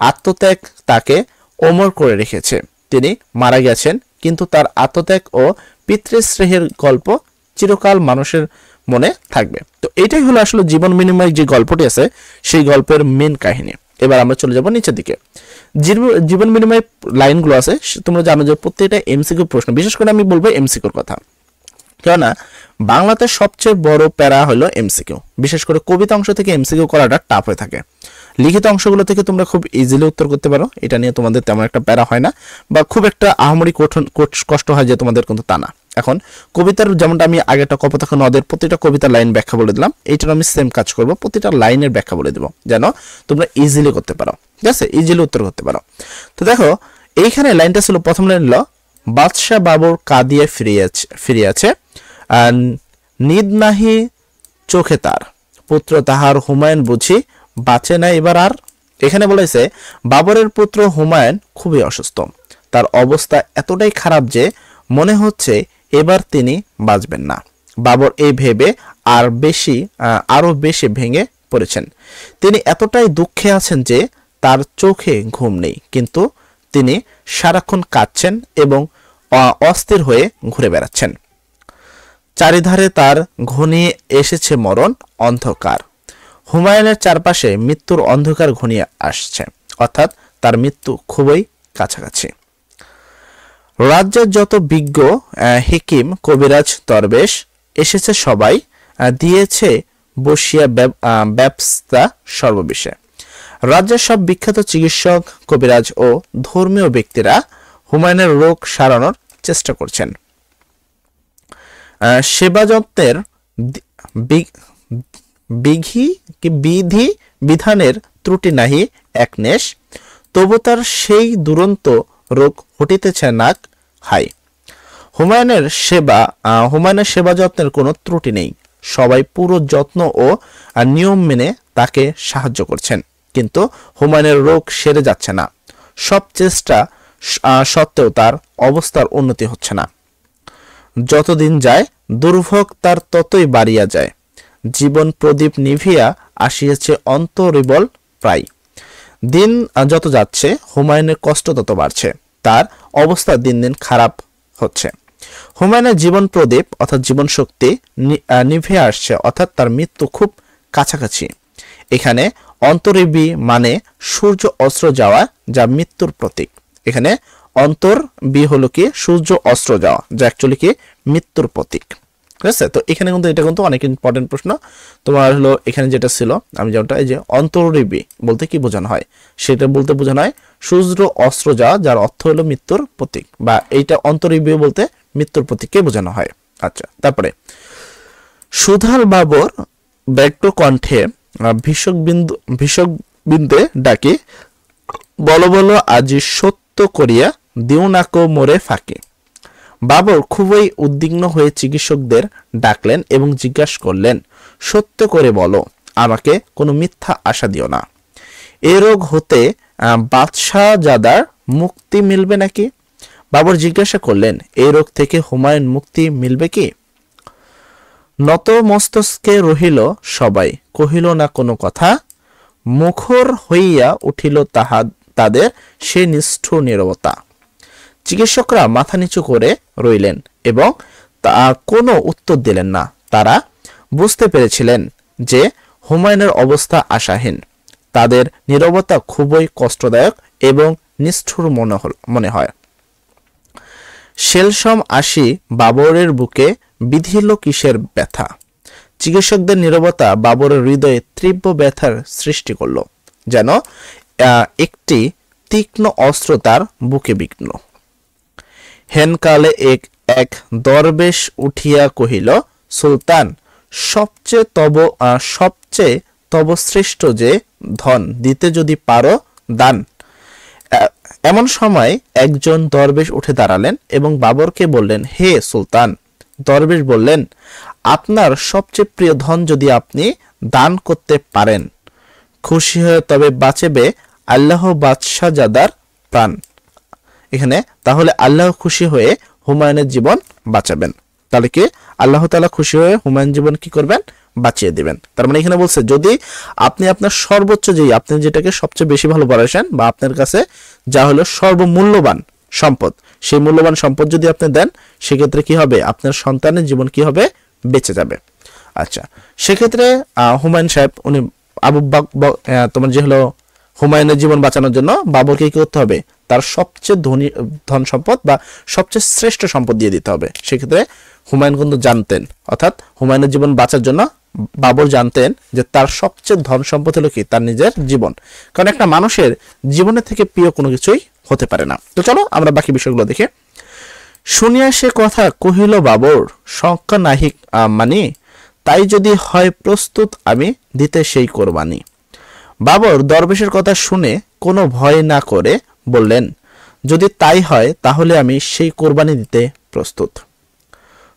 আত্মত্যাগ তাকে অমর করে রেখেছে। তিনি মারা গেছেন, কিন্তু তার আত্মত্যাগ ও পিতৃস্নেহের গল্প চিরকাল মানুষের মনে থাকবে। তো এটাই হলো আসলে জীবন বিনিময় যে গল্পটি আছে, সেই গল্পের মেন কাহিনী। এবার আমরা চলে যাব নিচের দিকে। জীবন বিনিময় লাইনগুলো আছে, তোমরা জানো যে প্রত্যেকটা এমসিকিউ প্রশ্ন, বিশেষ করে আমি বলবো এমসিকিউর কথা, কেননা বাংলাতে সবচেয়ে বড় প্যারা হলো এমসিকিউ। বিশেষ করে কবিতা অংশ থেকে এমসিকিউ করাটা টাফ হয়ে থাকে। লিখিত অংশগুলো থেকে তোমরা খুব ইজিলি উত্তর করতে পারো, এটা নিয়ে তোমাদের তেমন একটা প্যারা হয় না, বা খুব একটা আহামরি কষ্ট হয় যে তোমাদের, কিন্তু তা না। এখন কবিতার যেমনটা আমি আগেটা কপোতাক্ষ নদের প্রতিটা কবিতার লাইন ব্যাখ্যা বলে দিলাম, এইটার আমি সেম কাজ করব, প্রতিটা লাইনের ব্যাখ্যা বলে দেবো, যেন তোমরা ইজিলি করতে পারো, ঠিক আছে, ইজিলি উত্তর করতে পারো। তো দেখো এইখানে লাইনটা ছিল, প্রথম লাইন হলো, বাদশাহ বাবর কাঁদিয়ে ফিরিয়াছে, নিদ নাহি চোখে তার, পুত্র তাহার হুমায়ুন বুঝি বাঁচে না এবার আর। এখানে বলেছে বাবরের পুত্র হুমায়ুন খুবই অসুস্থ, তার অবস্থা এতটাই খারাপ যে মনে হচ্ছে এবার তিনি বাঁচবেন না। বাবর এই ভেবে আরো বেশি ভেঙে পড়েছেন। তিনি এতটাই দুঃখে আছেন যে তার চোখে ঘুম নেই, কিন্তু তিনি সারাক্ষণ কাঁদছেন এবং অস্থির হয়ে ঘুরে বেড়াচ্ছেন। চারিধারে তার ঘনিয়ে এসেছে মরণ অন্ধকার। হুমায়ুনের চারপাশে মৃত্যুর অন্ধকার ঘনিয়ে আসছে, অর্থাৎ তার মৃত্যু খুবই কাছাকাছি। রাজ্যের যত বিজ্ঞ হেকিম কবিরাজ দরবেশ এসেছে, সবাই দিয়েছে বসিয়া ব্যবস্থা সর্ববিষয়ে। রাজ্যের সব বিখ্যাত চিকিৎসক, কবিরাজ ও ধর্মীয় ব্যক্তিরা হুমায়ুনের রোগ সারানোর চেষ্টা করছেন। সেবা যত্নের বিধি বিধানের ত্রুটি নাহি একনেশ, তবু তার সেই দুরন্ত রোগ হটিতেছে নাক হাই। হুমায়ুনের সেবা যত্নের কোনো ত্রুটি নেই, সবাই পুরো যত্ন ও নিয়ম মেনে তাকে সাহায্য করছেন, কিন্তু হুমায়ুনের রোগ সেরে যাচ্ছে না। সব চেষ্টা সত্ত্বেও তার অবস্থার উন্নতি হচ্ছে না। যতদিন যায় দুর্ভোগ তার ততই বাড়িয়া যায়। জীবন প্রদীপ নিভিয়া আসিয়াছে অন্তরিবল প্রায়। দিন যত যাচ্ছে হুমায়ুনের কষ্ট তত বাড়ছে, তার অবস্থা দিন দিন খারাপ হচ্ছে। হুমায়ুনের জীবন প্রদীপ অর্থাৎ জীবন শক্তি নিভে আসছে, অর্থাৎ তার মৃত্যু খুব কাছাকাছি। এখানে অন্তরিবী মানে সূর্য অস্ত্র যাওয়া, যা মৃত্যুর প্রতীক। এখানে অন্তর্বি হলো কি সূর্য অস্ত্র যাওয়া, যা অ্যাকচুয়ালি কি মৃত্যুর প্রতীক। ঠিক আছে। তো এখানে কিন্তু এটা কিন্তু অনেক ইম্পর্টেন্ট প্রশ্ন। তোমার হলো এখানে যেটা ছিল, আমি যেমনটা এই যে অন্তরীবী বলতে কি বোঝানো হয়, সেটা বলতে বোঝানো হয় সূর্য অস্ত্র যার অর্থ হলো মৃত্যুর প্রতীক, বা এইটা অন্তরীবী বলতে মৃত্যুর প্রতীককে বোঝানো হয়। আচ্ছা, তারপরে সুধাল বাবর ব্যক্ত কণ্ঠে ভীষক বিন্দে ডাকে, বলো বলো আজি সত্য করিয়া দিও নাকো মোরে ফাঁকে। বাবর খুবই উদ্বিগ্ন হয়ে চিকিৎসকদের ডাকলেন এবং জিজ্ঞাসা করলেন, সত্য করে বলো, আমাকে কোনো মিথ্যা আশা দিও না। এ রোগ হতে বাদশাহজাদার মুক্তি মিলবে নাকি? বাবর জিজ্ঞাসা করলেন, এই রোগ থেকে হুমায়ুন মুক্তি মিলবে কি? নত মস্তকে রহিল সবাই, কহিল না কোনো কথা, মুখর হইয়া উঠিল তাদের সে নিষ্ঠুর নীরবতা। চিকিৎসকরা মাথা নিচু করে রইলেন এবং তা কোনো উত্তর দিলেন না। তারা বুঝতে পেরেছিলেন যে হুমায়ুনের অবস্থা আশাহীন। তাদের নীরবতা খুবই কষ্টদায়ক এবং নিষ্ঠুর মনে হয়। সেলসম আসি বাবরের বুকে বিধিল কিসের ব্যথা। চিকিৎসকদের নীরবতা বাবরের হৃদয়ে তীব্র ব্যথার সৃষ্টি করল, যেন একটি তীক্ষ্ণ অস্ত্র তার বুকে বিঘ্ন। হেনকালে এক দরবেশ উঠিয়া কহিল, সুলতান, সবচেয়ে তব শ্রেষ্ঠ যে ধন, দিতে যদি পারো দান। এমন সময় একজন দরবেশ উঠে দাঁড়ালেন এবং বাবরকে বললেন, হে সুলতান। দরবেশ বললেন, আপনার সবচেয়ে প্রিয় ধন যদি আপনি দান করতে পারেন, খুশি হয়ে তবে বাঁচবে আল্লাহ বাদশাহজাদার প্রাণ। এখানে তাহলে আল্লাহ খুশি হয়ে হুমায়ুনের জীবন বাঁচাবেন। তাহলে কি আল্লাহ তাআলা খুশি হয়ে হুমায়ুন জীবন কি করবেন? বাঁচিয়ে দিবেন। তার মানে এখানে বলছে, যদি আপনি আপনার সর্বোচ্চ আপনি যেটাকে সবচেয়ে বেশি ভালোবাসেন, বা আপনার কাছে যা হলো সর্বমূল্যবান সম্পদ, সেই মূল্যবান সম্পদ যদি আপনি দেন, সেক্ষেত্রে কি হবে? আপনার সন্তানের জীবন কি হবে? বেঁচে যাবে। আচ্ছা, সেক্ষেত্রে হুমায়ুন সাহেব উনি তোমার যে হলো হুমায়ুনের জীবন বাঁচানোর জন্য বাবরকে কি করতে হবে? তার সবচেয়ে ধন সম্পদ বা সবচেয়ে শ্রেষ্ঠ সম্পদ দিয়ে দিতে হবে। সেক্ষেত্রে হুমায়ুন কিন্তু জানতেন, অর্থাৎ হুমায়ুনের জীবন বাঁচার জন্য বাবর জানতেন যে তার সবচেয়ে ধন সম্পদ হলো কি? তার নিজের জীবন। কারণ একটা মানুষের জীবনের থেকে প্রিয় কোনো কিছুই হতে পারে না। তো চলো আমরা বাকি বিষয়গুলো দেখে। শুনিয়া সে কথা কহিল বাবর, শঙ্কা নাহি মানি, তাই যদি হয় প্রস্তুত আমি দিতে সেই কোরবানি। বাবর দরবেশের কথা শুনে কোনো ভয় না করে বললেন, যদি তাই হয় তাহলে আমি সেই কোরবানি দিতে প্রস্তুত।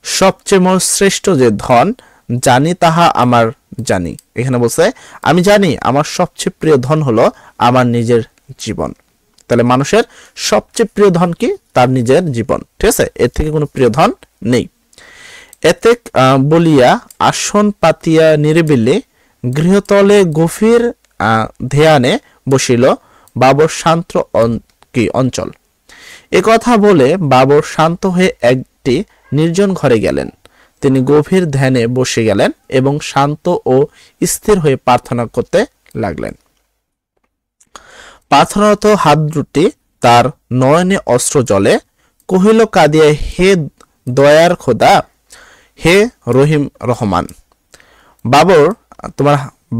সবচেয়ে শ্রেষ্ঠ যে ধন জানি তাহা আমার জানি। এখানে বলছে আমি জানি আমার সবচেয়ে প্রিয় ধন হলো আমার নিজের জীবন। তাহলে মানুষের সবচেয়ে প্রিয় ধন কি? তার নিজের জীবন। ঠিক আছে, এর থেকে কোনো প্রিয় ধন নেই। এতে বলিয়া আসন পাতিয়া নিরিবিলি গৃহতলে গভীর ধ্যানে বসিল বাবর শান্ত অঞ্চল। এ কথা বলে বাবর শান্ত হয়ে একটি নির্জন ঘরে গেলেন। তিনি গভীর ধ্যানে বসে গেলেন এবং শান্ত ও স্থির হয়ে প্রার্থনা করতে লাগলেন। প্রার্থনারত হাত দুটি তার নয়নে অশ্রু জলে, কহিল কাঁদিয়া, হে দয়ার খোদা, হে রহিম রহমান।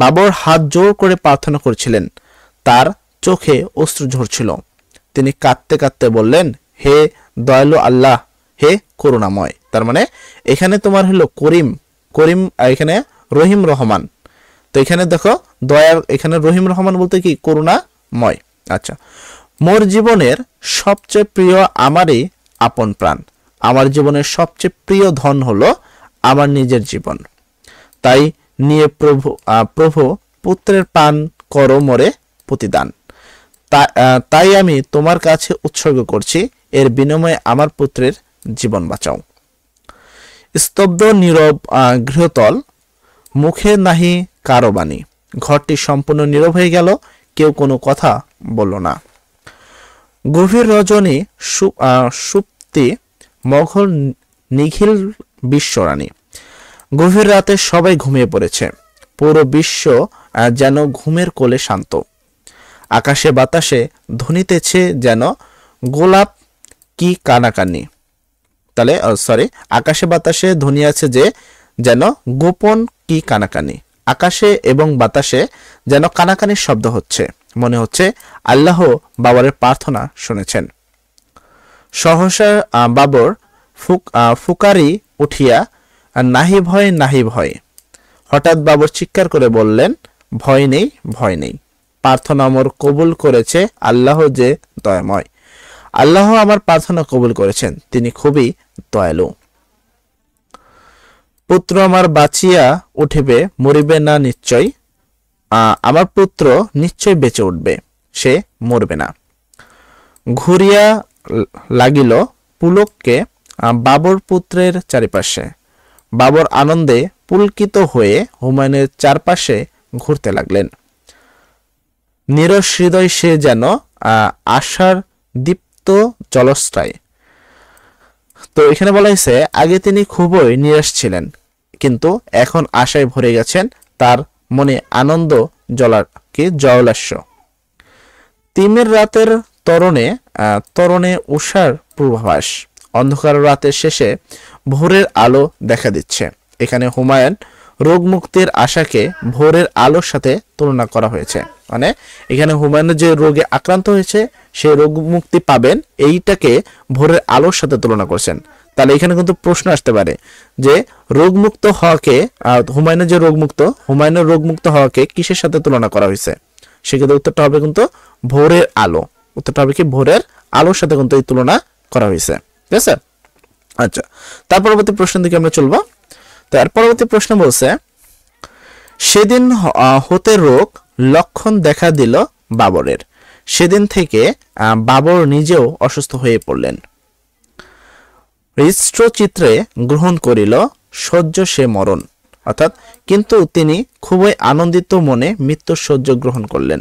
বাবর হাত জোর করে প্রার্থনা করছিলেন, তার চোখে অশ্রু ঝরছিল। তিনি কাঁদতে কাঁদতে বললেন, হে দয়ালু আল্লাহ, হে করুণাময়। তার মানে এখানে তোমার হলো করিম, এখানে রহিম রহমান। তো এখানে দেখো দয়ার, এখানে রহিম রহমান বলতে কি? করুণাময়। আচ্ছা, মোর জীবনের সবচেয়ে প্রিয় আমারই আপন প্রাণ। আমার জীবনের সবচেয়ে প্রিয় ধন হলো আমার নিজের জীবন। তাই নিয়ে প্রভু পুত্রের প্রাণ করো মোরে প্রতিদান। তাই আমি তোমার কাছে উৎসর্গ করছি, এর বিনিময়ে আমার পুত্রের জীবন বাঁচাও। স্তব্ধ নীরব গৃহতল, মুখে নাহি কারো বাণী। ঘরটি সম্পূর্ণ নীরব হয়ে গেল, কেউ কোনো কথা বলল না। গভীর রজনী সুপ্তি মঘল নিখিল বিশ্বরানী। গভীর রাতে সবাই ঘুমিয়ে পড়েছে, পুরো বিশ্ব যেন ঘুমের কোলে শান্ত। আকাশে বাতাসে ধ্বনিতেছে যেন গোলাপ কি কানাকানি। তাহলে সরি, আকাশে বাতাসে ধ্বনি আছে যে যেন গোপন কি কানাকানি। আকাশে এবং বাতাসে যেন কানাকানির শব্দ হচ্ছে, মনে হচ্ছে আল্লাহ বাবরের প্রার্থনা শুনেছেন। সহসা বাবর ফুকারি উঠিয়া নাহি ভয় নাহি ভয়। হঠাৎ বাবর চিৎকার করে বললেন, ভয় নেই ভয় নেই, প্রার্থনা আমার কবুল করেছে আল্লাহ যে দয়াময়। আল্লাহ আমার প্রার্থনা কবুল করেছেন, তিনি খুবই দয়ালু। পুত্র আমার বাঁচিয়া উঠিবে, মরিবে না নিশ্চয়। আমার পুত্র নিশ্চয় বেঁচে উঠবে, সে মরবে না। ঘুরিয়া লাগিল পুলককে বাবর পুত্রের চারিপাশে। বাবর আনন্দে পুলকিত হয়ে হুমায়ুনের চারপাশে ঘুরতে লাগলেন। নিরস হৃদয় সে যেন আশার দীপ্ত জলস্রায়। তো এখানে বলা হয়েছে আগে তিনি খুবই নিরাশ ছিলেন, কিন্তু এখন আশায় ভরে গেছেন, তার মনে আনন্দ জলাস্য। তিমির রাতের তরণে উষার পূর্বাভাস। অন্ধকার রাতের শেষে ভোরের আলো দেখা দিচ্ছে। এখানে হুমায়ুন রোগ মুক্তির আশাকে ভোরের আলোর সাথে তুলনা করা হয়েছে। মানে এখানে হুমায়ুনের যে রোগে আক্রান্ত হয়েছে সে রোগ মুক্তি পাবেন, এইটাকে ভোরের আলোর সাথে তুলনা করছেন। তাহলে এখানে কিন্তু প্রশ্ন আসতে পারে যে রোগমুক্ত হওয়াকে, হুমায়ুনের যে হুমায়ুনের রোগমুক্ত হওয়াকে কিসের সাথে তুলনা করা হয়েছে? সেক্ষেত্রে উত্তরটা হবে কিন্তু ভোরের আলো। উত্তরটা হবে কি ভোরের আলোর সাথে কিন্তু এই তুলনা করা হয়েছে। ঠিক আছে? আচ্ছা, তার পরবর্তী প্রশ্ন দিকে আমরা চলবো। তার পরবর্তী প্রশ্ন বলছে, সেদিন হতে রোগ লক্ষণ দেখা দিল বাবরের। সেদিন থেকে বাবর নিজেও অসুস্থ হয়ে পড়লেন। চিত্রে গ্রহণ করিল সহ্য সে মরণ। অর্থাৎ কিন্তু তিনি খুবই আনন্দিত মনে মৃত্যুর সহ্য গ্রহণ করলেন।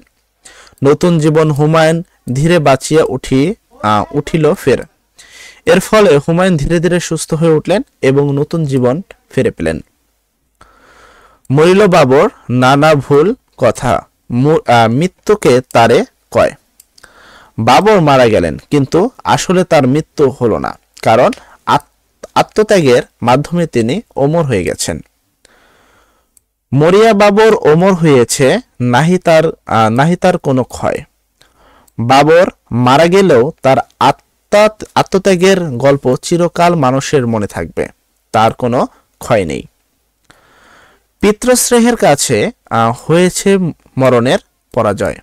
নতুন জীবন হুমায়ুন ধীরে বাঁচিয়া উঠিল ফের। এর ফলে হুমায়ুন ধীরে ধীরে সুস্থ হয়ে উঠলেন এবং নতুন জীবন ফিরে পেলেন। মরিল বাবর নানা ভুল কথা, মৃত্যুকে তারে কয়। বাবর মারা গেলেন, কিন্তু আসলে তার মৃত্যু হলো না, কারণ আত্মত্যাগের মাধ্যমে তিনি অমর হয়ে গেছেন। মরিয়া বাবর অমর হয়েছে, নাহি তার কোনো ক্ষয়। বাবর মারা গেলেও তার আত্মত্যাগের গল্প চিরকাল মানুষের মনে থাকবে, তার কোনো ক্ষয় নেই। পিতৃস্নেহের কাছে হয়েছে মরণের পরাজয়।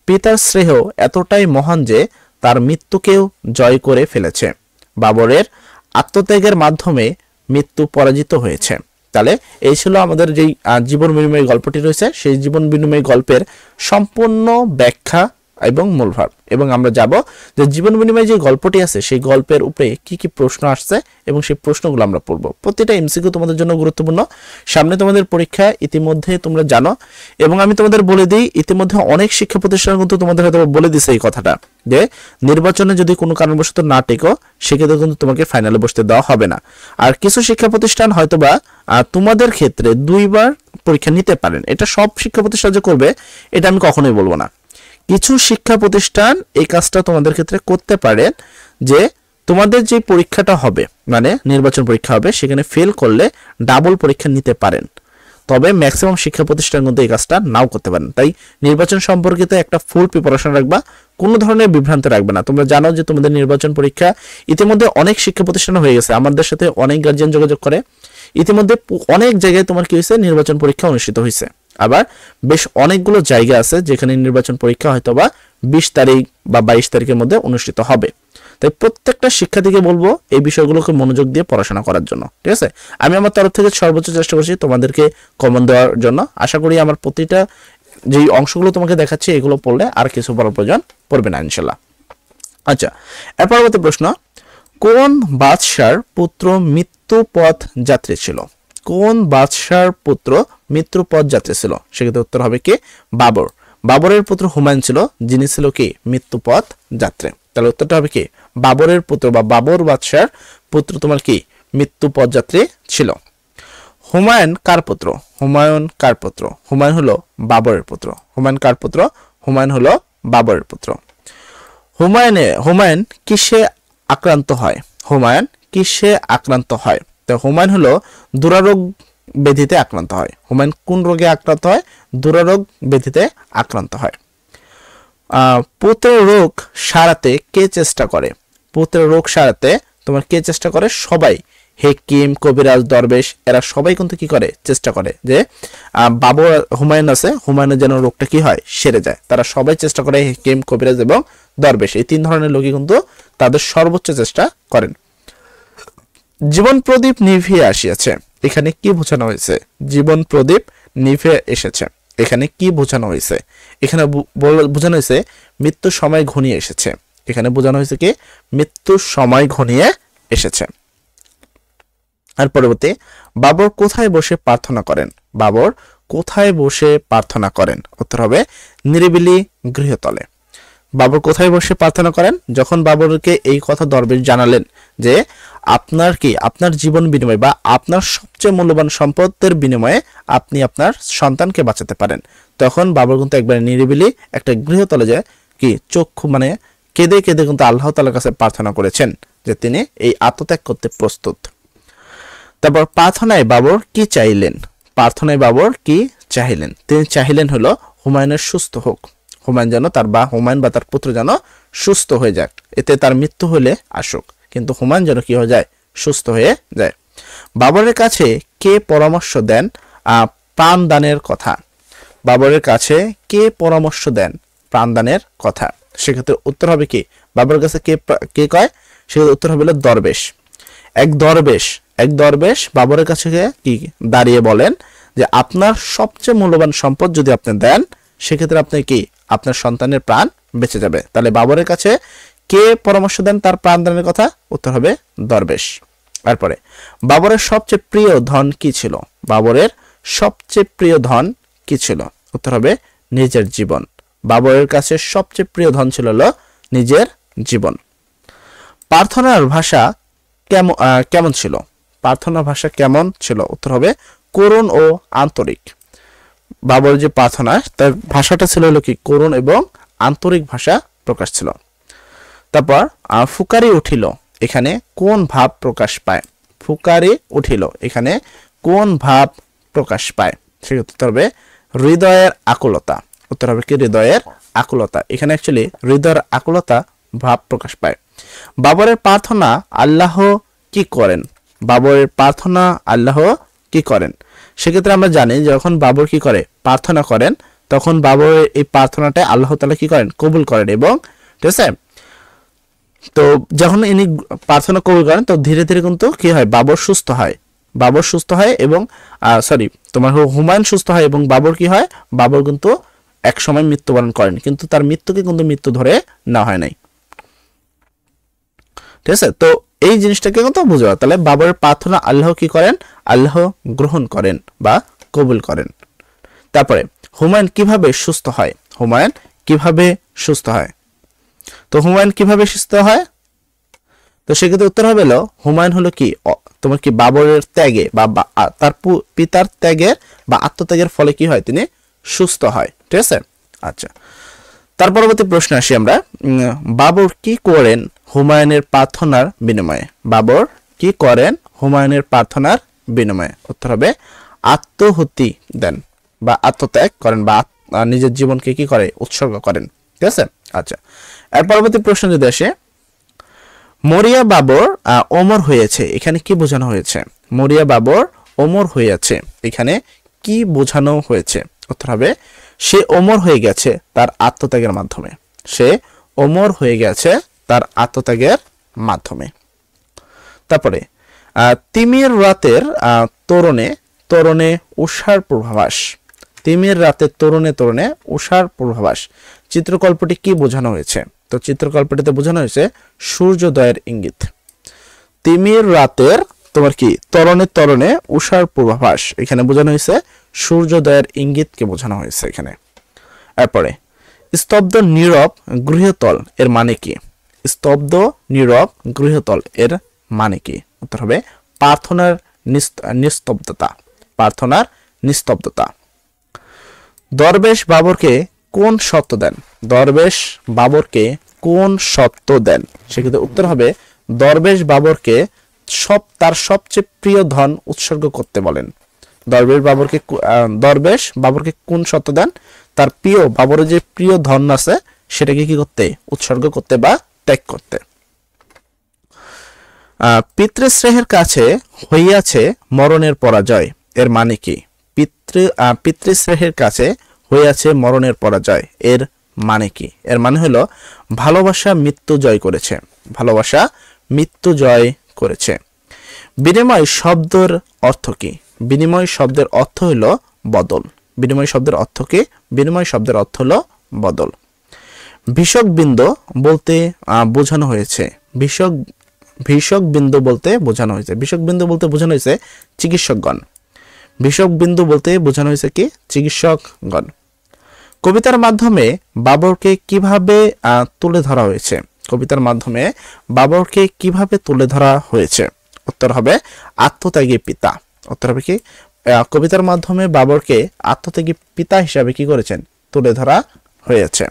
পিতার স্নেহ এতটাই মহান যে তার মৃত্যুকেও জয় করে ফেলেছে। বাবরের আত্মত্যাগের মাধ্যমে মৃত্যু পরাজিত হয়েছে। তাহলে এই ছিল আমাদের যেই জীবন বিনিময় গল্পটি রয়েছে, সেই জীবন বিনিময় গল্পের সম্পূর্ণ ব্যাখ্যা এবং মূলভাব। এবং আমরা যাব যে জীবন বিনিময় যে গল্পটি আছে সেই গল্পের উপরে কি কি প্রশ্ন আসছে এবং সেই প্রশ্নগুলো আমরা পড়ব। প্রতিটা এমসিকিউ তোমাদের জন্য গুরুত্বপূর্ণ। সামনে তোমাদের পরীক্ষা ইতিমধ্যে তোমরা জানো, এবং আমি তোমাদের বলে দিই ইতিমধ্যে অনেক শিক্ষা প্রতিষ্ঠান কিন্তু তোমাদের হয়তো বলে দিছে এই কথাটা যে নির্বাচনে যদি কোনো কারণবশত না টেকো সেক্ষেত্রে কিন্তু তোমাকে ফাইনালে বসতে দেওয়া হবে না। আর কিছু শিক্ষা প্রতিষ্ঠান হয়তোবা তোমাদের ক্ষেত্রে 2 বার পরীক্ষা নিতে পারেন। এটা সব শিক্ষা প্রতিষ্ঠান যে করবে এটা আমি কখনোই বলবো না। কিছু শিক্ষা প্রতিষ্ঠান এই কাজটা তোমাদের ক্ষেত্রে করতে পারেন যে তোমাদের যে পরীক্ষাটা হবে, মানে নির্বাচন পরীক্ষা হবে, সেখানে ফেল করলে ডাবল পরীক্ষা নিতে পারেন। তবে ম্যাক্সিমাম শিক্ষা প্রতিষ্ঠান কিন্তু এই কাজটা নাও করতে পারেন। তাই নির্বাচন সম্পর্কিত একটা ফুল প্রিপারেশন রাখবা, কোনো ধরনের বিভ্রান্তি রাখবে না। তোমরা জানো যে তোমাদের নির্বাচন পরীক্ষা ইতিমধ্যে অনেক শিক্ষা প্রতিষ্ঠান হয়ে গেছে, আমাদের সাথে অনেক গার্জিয়ান যোগাযোগ করে। ইতিমধ্যে অনেক জায়গায় তোমার কি হয়েছে, নির্বাচন পরীক্ষা অনুষ্ঠিত হয়েছে। আবার বেশ অনেকগুলো জায়গা আছে যেখানে নির্বাচন পরীক্ষা হয়তোবা 20 তারিখ বা 22 তারিখের মধ্যে অনুষ্ঠিত হবে। তাই প্রত্যেকটা শিক্ষার্থীকে বলবো এই বিষয়গুলোকে মনোযোগ দিয়ে পড়াশোনা করার জন্য। ঠিক আছে? আমি আমার তরফ থেকে সর্বোচ্চ চেষ্টা করছি তোমাদেরকে কমন দেওয়ার জন্য। আশা করি আমার প্রতিটা যেই অংশগুলো তোমাকে দেখাচ্ছি এগুলো পড়লে আর কিছু বলার প্রয়োজন পড়বে না ইনশাল্লাহ। আচ্ছা, এর পরবর্তী প্রশ্ন, কোন বাদশার পুত্র মৃত্যু পথ যাত্রী ছিল? কোন বাদশার পুত্র মৃত্যু পথ যাত্রী ছিল? সেক্ষেত্রে উত্তর হবে কি বাবর। বাবরের পুত্র হুমায়ুন ছিল, যিনি ছিল কি মৃত্যু পথ যাত্রী। তাহলে উত্তরটা হবে কি বাবরের পুত্র বা বাবর বাদশার পুত্র তোমার কি মৃত্যু পথ যাত্রী ছিল। হুমায়ুন কার পুত্র? হুমায়ুন কার পুত্র? হুমায়ুন হলো বাবরের পুত্র। হুমায়ুন কার পুত্র? হুমায়ুন হলো বাবরের পুত্র। হুমায়ুন কিসে আক্রান্ত হয়? হুমায়ুন কিসে আক্রান্ত হয়? তো হুমায়ুন হলো দুরারোগ ব্যাধিতে আক্রান্ত হয়। হুমায়ুন কোন রোগে আক্রান্ত হয়? দুরারোগ ব্যাধিতে আক্রান্ত হয়। পুত্রের রোগ সারাতে কে চেষ্টা করে? পুত্রের রোগ সারাতে তোমার কে চেষ্টা করে? সবাই, হেকিম, কবিরাজ, দরবেশ, এরা সবাই কিন্তু কি করে? চেষ্টা করে যে বাবর হুমায়ুন আছে, হুমায়ুনের যেন রোগটা কি হয়? সেরে যায়। তারা সবাই চেষ্টা করে, হেকিম, কবিরাজ এবং দরবেশ, এই তিন ধরনের লোকই কিন্তু তাদের সর্বোচ্চ চেষ্টা করেন। জীবন প্রদীপ নিভিয়ে আসিয়াছে, এখানে কি বোঝানো হয়েছে? জীবন প্রদীপ নিভে এসেছে, এখানে কি বোঝানো হয়েছে? এখানে বোঝানো হয়েছে মৃত্যুর সময় ঘনিয়ে এসেছে। এখানে বোঝানো হয়েছে কি? মৃত্যুর সময় ঘনিয়ে এসেছে। আর পরবর্তী, বাবর কোথায় বসে প্রার্থনা করেন? বাবর কোথায় বসে প্রার্থনা করেন? উত্তর হবে নিরিবিলি গৃহতলে। বাবর কোথায় বসে প্রার্থনা করেন? যখন বাবরকে এই কথা দরবেশ জানালেন যে আপনার কি, আপনার জীবন বিনিময় বা আপনার সবচেয়ে মূল্যবান সম্পদের বিনিময়ে আপনি আপনার সন্তানকে বাঁচাতে পারেন, তখন বাবর কিন্তু একবার নিরিবিলি একটা গৃহতলে যায় কি চক্ষু মানে কেঁদে কেঁদে কিন্তু আল্লাহ তাআলার কাছে প্রার্থনা করেছেন যে তিনি এই আত্মত্যাগ করতে প্রস্তুত। তারপর প্রার্থনায় বাবর কি চাইলেন? প্রার্থনায় বাবর কি চাইলেন? তিনি চাইলেন হলো হুমায়ুনের সুস্থ হোক, হুমায়ুন যেন হুমায়ুন বা তার পুত্র যেন সুস্থ হয়ে যাক, এতে তার মৃত্যু হলে আসুক, কিন্তু হুমায়ুন যেন কি হয়ে যায়? সুস্থ হয়ে যায়। বাবরের কাছে কে পরামর্শ দেন প্রাণদানের কথা? বাবরের কাছে কে পরামর্শ দেন প্রাণদানের কথা? সেক্ষেত্রে উত্তর হবে কি? বাবরের কাছে কে কে কয়? সেক্ষেত্রে উত্তর হবে দরবেশ। এক দরবেশ বাবরের কাছে কি দাঁড়িয়ে বলেন যে আপনার সবচেয়ে মূল্যবান সম্পদ যদি আপনি দেন, সেক্ষেত্রে আপনি কি আপনার সন্তানের প্রাণ বেঁচে যাবে। তাহলে বাবরের কাছে কে পরামর্শ দেন তার প্রাণদানের কথা? উত্তর হবে দরবেশ। তারপরে বাবরের সবচেয়ে প্রিয় ধন কি ছিল? বাবরের সবচেয়ে প্রিয় ধন কি ছিল? উত্তর হবে নিজের জীবন। বাবরের কাছে সবচেয়ে প্রিয় ধন ছিল নিজের জীবন। প্রার্থনার ভাষা কেমন ছিল? প্রার্থনার ভাষা কেমন ছিল? উত্তর হবে করুণ ও আন্তরিক। বাবরের যে প্রার্থনা, তার ভাষাটা ছিল কি? করুণ এবং আন্তরিক ভাষা প্রকাশ ছিল। তারপর ফুকারি উঠিল, এখানে কোন ভাব প্রকাশ পায়? ফুকারি উঠিল, এখানে কোন ভাব প্রকাশ পায়? সেক্ষেত্রে উত্তর হবে হৃদয়ের আকুলতা। উত্তর হবে কি? হৃদয়ের আকুলতা। এখানে অ্যাকচুয়ালি হৃদয়ের আকুলতা ভাব প্রকাশ পায়। বাবরের প্রার্থনা আল্লাহ কি করেন? বাবরের প্রার্থনা আল্লাহ কি করেন? সেক্ষেত্রে আমরা জানি যখন বাবর কি করে? প্রার্থনা করেন, তখন বাবরের এই প্রার্থনাটা আল্লাহ তাআলা কি করেন? কবুল করেন। এবং ঠিক আছে, তো যখন ইনি প্রার্থনা কবুল করেন তো ধীরে ধীরে কিন্তু কি হয়? বাবর সুস্থ হয়। বাবর সুস্থ হয় এবং তোমার হুমায়ুন সুস্থ হয় এবং বাবর কি হয়? বাবর কিন্তু এক সময় মৃত্যুবরণ করেন, কিন্তু তার মৃত্যুকে কিন্তু মৃত্যু ধরে না হয় নাই। ঠিক আছে, তো এই জিনিসটাকে কিন্তু বুঝা। তাহলে বাবরের প্রার্থনা আল্লাহ কি করেন? আল্লাহ গ্রহণ করেন বা কবুল করেন। তারপরে হুমায়ুন কিভাবে সুস্থ হয়? হুমায়ুন কিভাবে সুস্থ হয়? তো হুমায়ুন কিভাবে সুস্থ হয়? তো সেক্ষেত্রে উত্তর হবে হুমায়ুন হলো কি তোমার কি বাবরের ত্যাগে বা তার পিতার ত্যাগের বা আত্মত্যাগের ফলে কি হয়? তিনি সুস্থ হয়। ঠিক আছে, আচ্ছা। তার পরবর্তী প্রশ্ন আসি আমরা, বাবর কি করেন হুমায়ুনের প্রার্থনার বিনিময়ে? বাবর কি করেন হুমায়ুনের প্রার্থনার বিনিময়ে? উত্তর হবে আত্মহুতি দেন বা আত্মত্যাগ করেন বা নিজের জীবনকে কি করে? উৎসর্গ করেন। ঠিক আছে, আচ্ছা। এর পরবর্তী প্রশ্ন যদি আসে, মরিয়া বাবর ওমর হয়েছে, এখানে কি বোঝানো হয়েছে? মরিয়া বাবর ওমর হয়েছে, এখানে কি বোঝানো হয়েছে? উত্তর হবে সে ওমর হয়ে গেছে তার আত্মত্যাগের মাধ্যমে। সে ওমর হয়ে গেছে তার আত্মত্যাগের মাধ্যমে। তারপরে তিমির রাতের তরুণে তরুণে উষার পূর্বাভাস। তিমির রাতের তরুণে তরুণে উষার পূর্বাভাস, চিত্রকল্পটি কি বোঝানো হয়েছে? তো চিত্রকল্পটিতে বোঝানো হয়েছে সূর্যোদয়ের ইঙ্গিত। তিমির রাতের তোমার কি তরণে তরণে উষার পূর্বাভাস, এখানে বোঝানো হয়েছে সূর্যোদয়ের ইঙ্গিতকে বোঝানো হয়েছে এখানে। এরপরে স্তব্ধ নীরব গৃহতল এর মানে কি? স্তব্ধ নীরব গৃহতল এর মানে কি? উত্তর হবে প্রার্থনার নিস্তব্ধতা। প্রার্থনার নিস্তব্ধতা। দরবেশ বাবরকে কোন সত্য দেন? দরবেশ বাবরকে কোন সত্য দেন? সেক্ষেত্রে উত্তর হবে দরবেশ বাবরকে তার সবচেয়ে প্রিয় ধন উৎসর্গ করতে বলেন। দরবেশ বাবরকে কোন শর্ত দেন? তার প্রিয় বাবরের যে প্রিয় ধন আছে সেটাকে কি করতে? উৎসর্গ করতে বা ত্যাগ করতে। পিতৃস্নেহের কাছে হইয়াছে মরণের পরাজয়, এর মানে কি? পিতৃস্নেহের কাছে হইয়াছে মরণের পরাজয়, এর মানে কি? এর মানে হলো ভালোবাসা মৃত্যু জয় করেছে। ভালোবাসা মৃত্যু জয় করেছে। বিনিময় শব্দের অর্থ কি? বিনিময় শব্দের অর্থ হলো বদল। বিনিময় শব্দের অর্থ কি? বিনিময় শব্দের অর্থ হলো বদল। ভিষক বিন্দু বলতে বোঝানো হয়েছে। ভিষক বিন্দু বলতে বোঝানো হয়েছে। ভিষক বিন্দু বলতে বোঝানো হয়েছে চিকিৎসকগণ। ভিষক বিন্দু বলতে বোঝানো হয়েছে কি? চিকিৎসকগণ। কবিতার মাধ্যমে বাবরকে কিভাবে তুলে ধরা হয়েছে? কবিতার মাধ্যমে বাবরকে কিভাবে তুলে ধরা হয়েছে? উত্তর হবে আত্মত্যাগী পিতা। উত্তর হবে কি? কবিতার মাধ্যমে বাবরকে আত্মত্যাগী পিতা হিসাবে কি করেছেন? তুলে ধরা হয়েছে।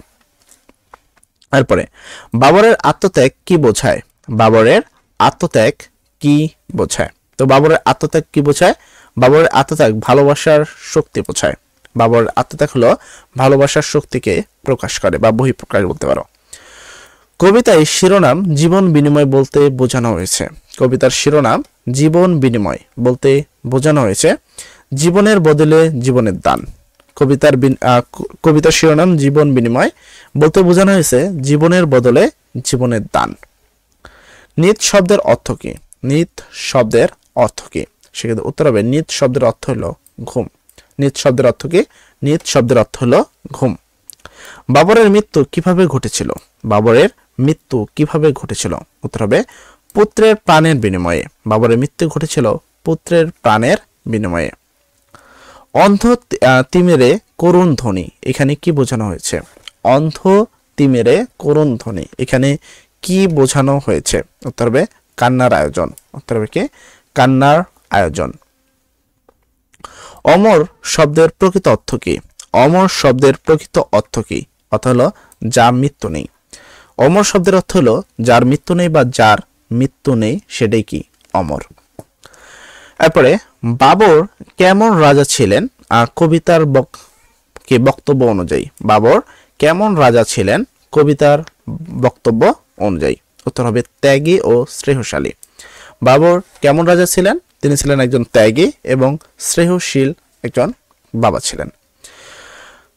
এরপরে বাবরের আত্মত্যাগ কি বোঝায়? বাবরের আত্মত্যাগ কি বোঝায়? তো বাবরের আত্মত্যাগ কি বোঝায়? বাবরের আত্মত্যাগ ভালোবাসার শক্তি বোঝায়। বাবরের আত্মত্যাগ হলো ভালোবাসার শক্তিকে প্রকাশ করে বা বহিঃপ্রকাশ বলতে পারো। কবিতায় শিরোনাম জীবন বিনিময় বলতে বোঝানো হয়েছে। কবিতার শিরোনাম জীবন বিনিময় বলতে বোঝানো হয়েছে জীবনের বদলে জীবনের দান। কবিতার শিরোনাম জীবন বিনিময় বলতে বোঝানো হয়েছে জীবনের বদলে জীবনের দান। নিত শব্দের অর্থ কি? নিত শব্দের অর্থ কি? সেক্ষেত্রে উত্তর হবে নিত শব্দের অর্থ হলো ঘুম। নিত শব্দের অর্থ কি? নিত শব্দের অর্থ হলো ঘুম। বাবরের মৃত্যু কিভাবে ঘটেছিল? বাবরের মৃত্যু কিভাবে ঘটেছিল? উত্তর হবে পুত্রের প্রাণের বিনিময়ে। বাবরের মৃত্যু ঘটেছিল পুত্রের প্রাণের বিনিময়ে। অন্ধ তিমিরে করুণ ধ্বনি, এখানে কি বোঝানো হয়েছে? অন্ধ তিমিরে করুণ ধ্বনি, এখানে কি বোঝানো হয়েছে? উত্তর হবে কান্নার আয়োজন। উত্তর হবে কি? কান্নার আয়োজন। অমর শব্দের প্রকৃত অর্থ কি? অমর শব্দের প্রকৃত অর্থ কি? অর্থ হলো যার মৃত্যু নেই। অমর শব্দের অর্থ হলো যার মৃত্যু নেই বা যার মৃত্যু নেই, সেটাই কি? অমর। এরপরে বাবর কেমন রাজা ছিলেন? কবিতার বক্তব্য অনুযায়ী বাবর কেমন রাজা ছিলেন কবিতার বক্তব্য অনুযায়ী? উত্তর হবে ত্যাগী ও শ্রেয়শালী। বাবর কেমন রাজা ছিলেন? তিনি ছিলেন একজন ত্যাগী এবং শ্রেয়শীল একজন বাবা ছিলেন।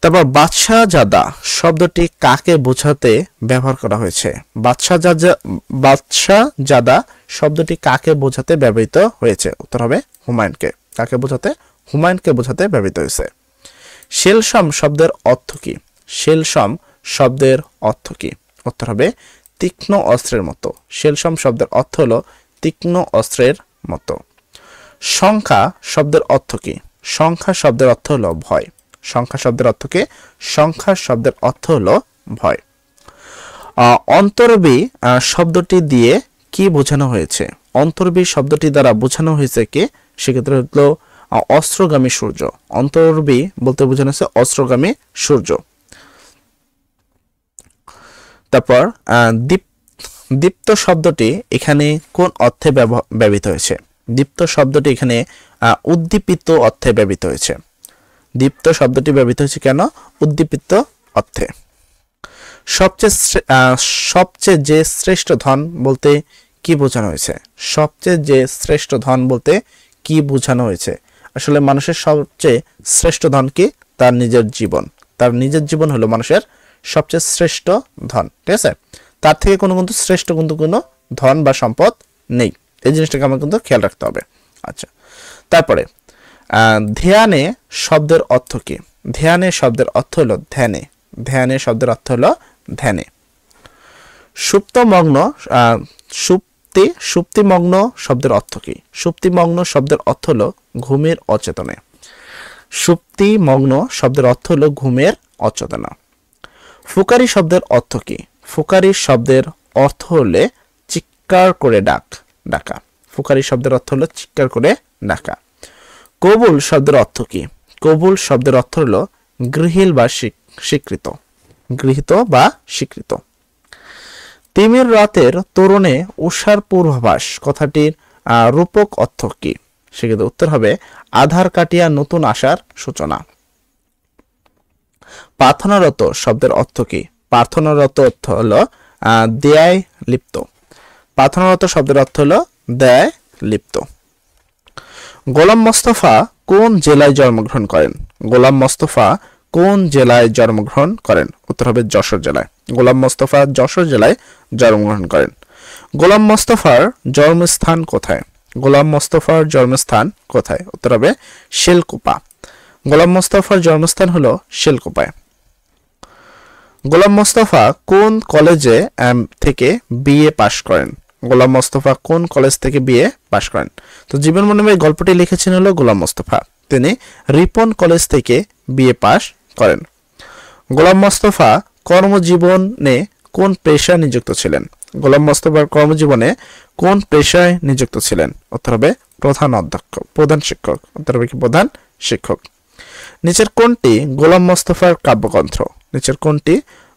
তারপর বাদশাহজাদা শব্দটি কাকে বোঝাতে ব্যবহার করা হয়েছে? বাদশাহজাদা শব্দটি কাকে বোঝাতে ব্যবহৃত হয়েছে? উত্তর হবে হুমায়ুনকে। কাকে বোঝাতে? হুমায়ুনকে বোঝাতে ব্যবহৃত হয়েছে। শেলসম শব্দের অর্থ কি? শেলসম শব্দের অর্থ কি? উত্তর হবে তীক্ষ্ণ অস্ত্রের মতো। শেলসম শব্দের অর্থ হলো তীক্ষ্ণ অস্ত্রের মতো। সংখ্যা শব্দের অর্থ কি? সংখ্যা শব্দের অর্থ হলো ভয়। সংখ্যা শব্দের অর্থ কি? সংখ্যা শব্দের অর্থ হলো ভয়। অন্তর্বী শব্দটি দিয়ে কি বোঝানো হয়েছে? অন্তর্বী শব্দটি দ্বারা বোঝানো হয়েছে কি? সেক্ষেত্রে হলো অস্ত্রগামী সূর্য। অন্তর্বী বলতে বোঝানো হয়েছে অস্ত্রগামী সূর্য। তারপর দীপ্ত শব্দটি এখানে কোন অর্থে ব্যবহৃত হয়েছে? দীপ্ত শব্দটি এখানে উদ্দীপিত অর্থে ব্যবহৃত হয়েছে। দীপ্ত শব্দটি ব্যবহৃত হয়েছে কেন? উদ্দীপিত অর্থে। সবচেয়ে যে শ্রেষ্ঠ ধন বলতে কি বোঝানো হয়েছে? সবচেয়ে যে শ্রেষ্ঠ ধন বলতে কি বোঝানো হয়েছে? আসলে মানুষের সবচেয়ে শ্রেষ্ঠ ধন কি? তার নিজের জীবন। তার নিজের জীবন হলো মানুষের সবচেয়ে শ্রেষ্ঠ ধন। ঠিক আছে? তার থেকে কোনো শ্রেষ্ঠ কোনো ধন বা সম্পদ নেই। এই জিনিসটাকে আমার কিন্তু খেয়াল রাখতে হবে। আচ্ছা, তারপরে ধ্যানে শব্দের অর্থ কি? ধ্যানে শব্দের অর্থ হলো ধ্যানে। ধ্যানে শব্দের অর্থ হলো ধ্যানে। সুপ্তমগ্ন সুপ্তিমগ্ন শব্দের অর্থ কি? সুপ্তিমগ্ন শব্দের অর্থ হলো ঘুমের অচেতনে। সুপ্তিমগ্ন শব্দের অর্থ হলো ঘুমের অচেতনা। ফুকারি শব্দের অর্থ কি? ফুকারি শব্দের অর্থ হলে চিৎকার করে ডাকা। ফুকারি শব্দের অর্থ হলো চিৎকার করে ডাকা। কবুল শব্দের অর্থ কি? কবুল শব্দের অর্থ হলো গৃহীত বা স্বীকৃত। গৃহীত বা স্বীকৃত। তিমির রাতের তরুণে উষার পূর্বাভাস কথাটির রূপক অর্থ কি? সেক্ষেত্রে উত্তর হবে আধার কাটিয়া নতুন আশার সূচনা। প্রার্থনারত শব্দের অর্থ কি? প্রার্থনারত অর্থ হলো দেয়ায় লিপ্ত। প্রার্থনারত শব্দের অর্থ হলো দেয়ায় লিপ্ত। গোলাম মোস্তফা কোন জেলায় জন্মগ্রহণ করেন? গোলাম মোস্তফা কোন জেলায় জন্মগ্রহণ করেন? উত্তর হবে যশোর জেলায়। গোলাম মোস্তফা যশোর জেলায় জন্মগ্রহণ করেন। গোলাম মোস্তফার জন্মস্থান কোথায়? গোলাম মোস্তফার জন্মস্থান কোথায়? উত্তর হবে শেলকুপা। গোলাম মোস্তফার জন্মস্থান হলো শেলকুপায়। গোলাম মোস্তফা কোন কলেজে থেকে বিএ পাশ করেন? গোলাম মোস্তফা কোন কলেজ থেকে বিএ পাশ করেন? তো জীবন মনিমের গল্পটি লিখেছেন হলো গোলাম মোস্তফা। তিনি রিপন কলেজ থেকে বিএ পাশ করেন। গোলাম মোস্তফা কর্মজীবনে কোন পেশায় নিযুক্ত ছিলেন? গোলাম মোস্তফার কর্মজীবনে কোন পেশায় নিযুক্ত ছিলেন? উত্তর হবে প্রধান শিক্ষক। উত্তর হবে কি প্রধান শিক্ষক। নিচের কোনটি গোলাম মোস্তফার কাব্যগ্রন্থ? নিচের কোনটি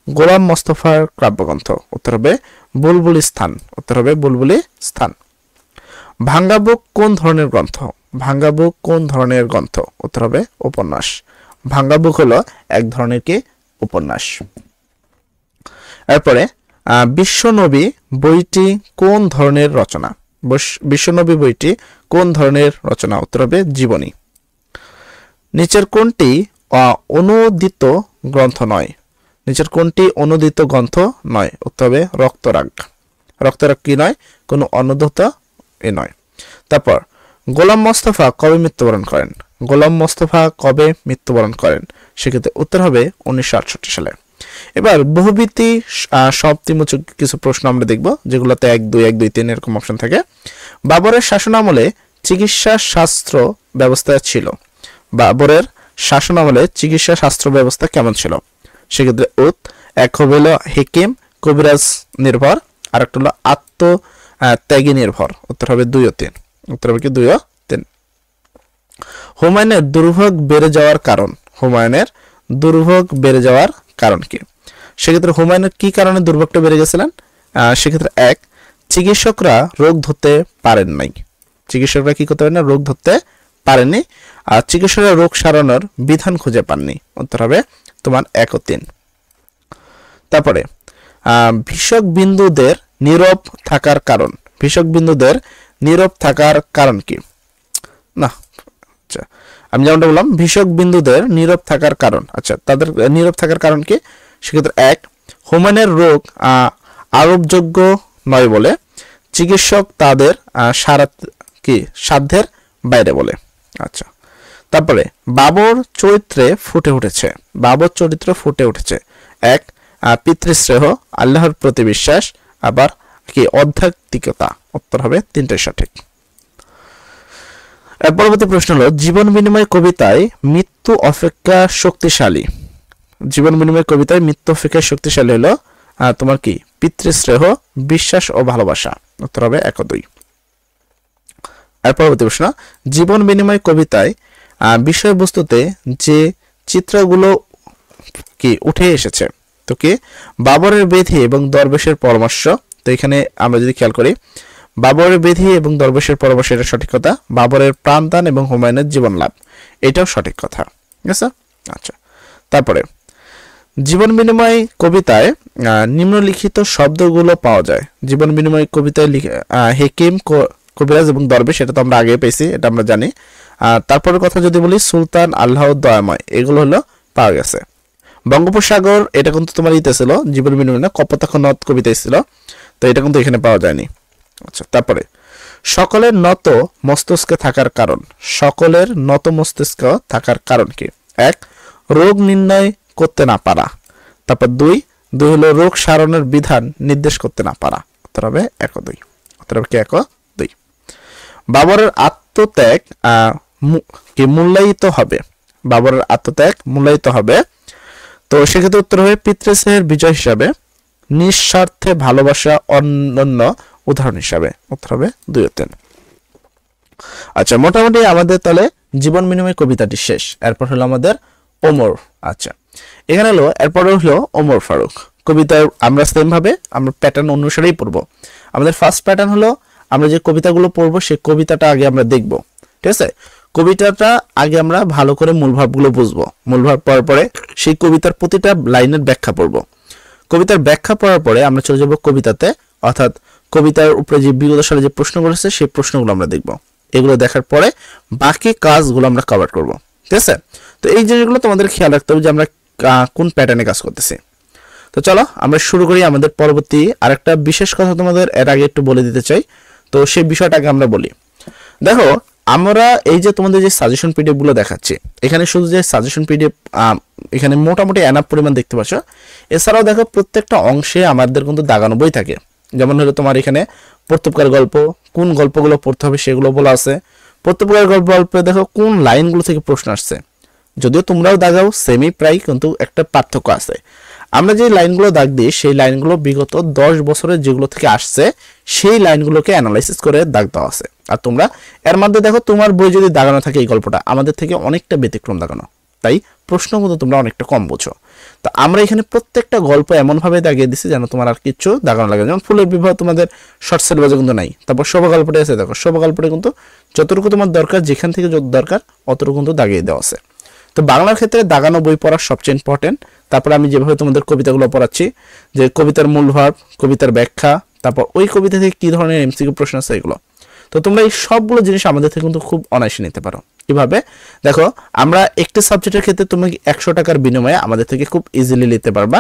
গোলাম মোস্তফার কাব্যগ্রন্থ? উত্তর হবে বুলবুলি স্থান। উত্তর হবে বুলবুলি স্থান। ভাঙ্গা বুক কোন ধরনের গ্রন্থ? ভাঙ্গা বুক কোন ধরনের গ্রন্থ? উত্তর হবে উপন্যাস। ভাঙ্গা বুক হলো এক ধরনের কি উপন্যাস। এরপরে বিশ্বনবী বইটি কোন ধরনের রচনা? বিশ্বনবী বইটি কোন ধরনের রচনা? উত্তর হবে জীবনী। নিচের কোনটি অনুদিত গ্রন্থ নয়? নিচের কোনটি অনুদিত গ্রন্থ নয়? উত্তর হবে রক্তরাগ। রক্তরাগ কি নয়? কোনো অনুদিত নয়। তারপর গোলাম মোস্তফা কবে মৃত্যুবরণ করেন? গোলাম মোস্তফা কবে মৃত্যুবরণ করেন? সেক্ষেত্রে উত্তর হবে 1968 সালে। এবার বহুবীতি শব্দমূলক কিছু প্রশ্ন আমরা দেখব, যেগুলোতে 1 2 1 2 3 এরকম অপশন থাকে। বাবরের শাসনামলে চিকিৎসা শাস্ত্র ব্যবস্থা ছিল। বাবরের শাসনামলে চিকিৎসা শাস্ত্র ব্যবস্থা কেমন ছিল? সেক্ষেত্রে এক হলো হেকিম কবিরাজ নির্ভর, আর একটা হলো আত্মত্যাগী নির্ভর। উত্তর হবে 2 ও 3। উত্তর হবে কি 2 ও 3। হুমায়ুনের দুর্ভোগ বেড়ে যাওয়ার কারণ? হুমায়ুনের দুর্ভোগ বেড়ে যাওয়ার কারণ কি? সেক্ষেত্রে হুমায়ুনের কি কারণে দুর্ভোগটা বেড়ে গেছিলেন? সেক্ষেত্রে 1 চিকিৎসকরা রোগ ধরতে পারেন নাই। চিকিৎসকরা কি করতে পারেন না? রোগ ধরতে পারেননি। আর চিকিৎসকরা রোগ সারানোর বিধান খুঁজে পাননি। উত্তর হবে তোমার 1 ও 3। তারপরে ভীষক বিন্দুদের নীরব থাকার কারণ? ভীষক বিন্দুদের নীরব থাকার কারণ কি? না, আচ্ছা আমি যেমনটা বললাম ভীষক বিন্দুদের নীরব থাকার কারণ। আচ্ছা তাদের নীরব থাকার কারণ কি? সেক্ষেত্রে 1 হুমায়ুনের রোগ আরোপযোগ্য নয় বলে চিকিৎসক তাদের সাধ্যের বাইরে বলে। আচ্ছা তারপরে বাবর চরিত্রে ফুটে উঠেছে। বাবর চরিত্র ফুটে উঠেছে 1 পিতৃস্নেহ, আল্লাহর প্রতি বিশ্বাস, আবার কি আধ্যাত্মিকতা। উত্তর হবে 3টাই সঠিক। পরবর্তী প্রশ্ন হলো জীবন বিনিময় কবিতায় মৃত্যু অপেক্ষা শক্তিশালী। জীবন বিনিময় কবিতায় মৃত্যু অপেক্ষা শক্তিশালী হলো তোমার কি পিতৃস্নেহ, বিশ্বাস ও ভালোবাসা। উত্তর হবে 1 ও 2। আর পরবর্তী প্রশ্ন জীবন বিনিময় কবিতায় বিষয়বস্তুতে যে চিত্রগুলো কি উঠে এসেছে, তো কি বাবরের বেধি এবং দরবেশের পরামর্শ। তো এখানে আমরা যদি খেয়াল করি বাবরের বেধি এবং দরবেশের পরামর্শ এটা সঠিক কথা। বাবরের প্রাণদান এবং হুমায়ুনের জীবন লাভ এটাও সঠিক কথা। ঠিক আছে। আচ্ছা তারপরে জীবন বিনিময় কবিতায় নিম্নলিখিত শব্দগুলো পাওয়া যায়। জীবন বিনিময় কবিতায় হেকিম কবিরাজ এবং দরবেশ এটা তো আমরা আগে পেয়েছি, এটা আমরা জানি। তারপরের কথা যদি বলি সুলতান, আল্লাহ, দয়াময় এগুলো হলো পাওয়া গেছে। বঙ্গোপসাগর এটা কিন্তু তোমার ইতে ছিল জীবন বিনিময় না, কপোতাক্ষ নদ কবিতায় ছিল, তো এটা কিন্তু এখানে পাওয়া যায়নি। আচ্ছা তারপরে সকলের নত মস্তিষ্কে থাকার কারণ। সকলের নত মস্তিষ্ক থাকার কারণ কি? 1 রোগ নির্ণয় করতে না পারা। তারপর 2 হলো রোগ সারানোর বিধান নির্দেশ করতে না পারা। উত্তর হবে 1 ও 2। উত্তর হবে কি 1 ও 2। বাবরের আত্মত্যাগ কি মূল্যায়িত হবে? বাবরের আত্মত্যাগ মূল্যায়িত হবে। তো সেক্ষেত্রে উত্তর হবে পিতৃস্নেহের বিজয় হিসাবে, নিঃস্বার্থে ভালোবাসা অনন্য উদাহরণ হিসাবে। উত্তর হবে 2 ও 3। আচ্ছা মোটামুটি আমাদের তাহলে জীবন বিনিময় কবিতাটি শেষ। এরপর হলো আমাদের ওমর। আচ্ছা এখানে হলো এরপর হলো ওমর ফারুক। কবিতার আমরা সেম ভাবে আমরা প্যাটার্ন অনুসারেই পড়বো। আমাদের ফার্স্ট প্যাটার্ন হলো আমরা যে কবিতাগুলো পড়বো সেই কবিতাটা আগে আমরা দেখব, ঠিক আছে। কবিতাটা আগে আমরা ভালো করে মূল ভাবগুলো বুঝবো, মূল ভাব পড়ার পরে সেই কবিতার প্রতিটা লাইনের ব্যাখ্যা পড়বো। কবিতার ব্যাখ্যা পড়ার পরে আমরা চলে যাব কবিতাতে, অর্থাৎ কবিতার উপরে যে বিগত সালে যে প্রশ্নগুলো আছে সেই প্রশ্নগুলো আমরা দেখব। এগুলো দেখার পরে বাকি কাজগুলো আমরা কভার করব, ঠিক আছে। তো এই জিনিসগুলো তোমাদের খেয়াল রাখতে হবে যে আমরা কোন প্যাটার্নে কাজ করতেছি। তো চলো আমরা শুরু করি। আমাদের পরবর্তী আরেকটা বিশেষ কথা তোমাদের এর আগে একটু বলে দিতে চাই, তো সেই বিষয়টাকে আমরা বলি। দেখো আমরা এই যে তোমাদের যে সাজেশন পিডিএফ গুলো দেখাচ্ছি, এখানে শুধু যে সাজেশন পিডিএফ এখানে মোটামুটি এনাফ পরিমাণ দেখতে পাচ্ছ। এছাড়াও দেখো প্রত্যেকটা অংশে আমাদের কিন্তু দাগানো বই থাকে। যেমন হলো তোমার এখানে প্রত্যেককার গল্প, কোন গল্পগুলো পড়তে হবে সেগুলো বলা আছে। প্রত্যেককার গল্পে দেখো কোন লাইনগুলো থেকে প্রশ্ন আসছে, যদিও তোমরাও দাগাও সেমই প্রায়, কিন্তু একটা পার্থক্য আছে। আমরা যে লাইনগুলো দাগ দিই সেই লাইনগুলো বিগত 10 বছরের যেগুলো থেকে আসছে সেই লাইনগুলোকে অ্যানালাইসিস করে দাগ দেওয়া আছে। আর তোমরা এর মধ্যে দেখো তোমার বই যদি দাগানো থাকে এই গল্পটা আমাদের থেকে অনেকটা ব্যতিক্রম দাগানো, তাই প্রশ্ন কিন্তু তোমরা অনেকটা কম বোঝো। তো আমরা এখানে প্রত্যেকটা গল্প এমনভাবে দাগিয়ে দিচ্ছি যেন তোমার আর কিছু দাগানো লাগে। যেমন ফুলের বিবাহ তোমাদের শর্ট সিলেবাসে কিন্তু নাই। তারপর শোভা গল্পটা আছে, দেখো শোভা গল্পটা কিন্তু যতটুকু তোমার দরকার, যেখান থেকে যত দরকার অতটুকু কিন্তু দাগিয়ে দেওয়া আছে। তো বাংলার ক্ষেত্রে দাগানো বই পড়া সবচেয়ে ইম্পর্টেন্ট। তারপর আমি যেভাবে তোমাদের কবিতাগুলো পড়াচ্ছি, যে কবিতার মূল ভাব, কবিতার ব্যাখ্যা, তারপর ওই কবিতা থেকে কি ধরনের এমসিকিউ প্রশ্ন আছে এগুলো। তো তোমরা এই সবগুলো জিনিস আমাদের থেকে কিন্তু খুব অনায়াসে নিতে পারো। কিভাবে দেখো, আমরা একটি সাবজেক্টের ক্ষেত্রে তুমি 100 টাকার বিনিময়ে আমাদের থেকে খুব ইজিলি নিতে পারবা।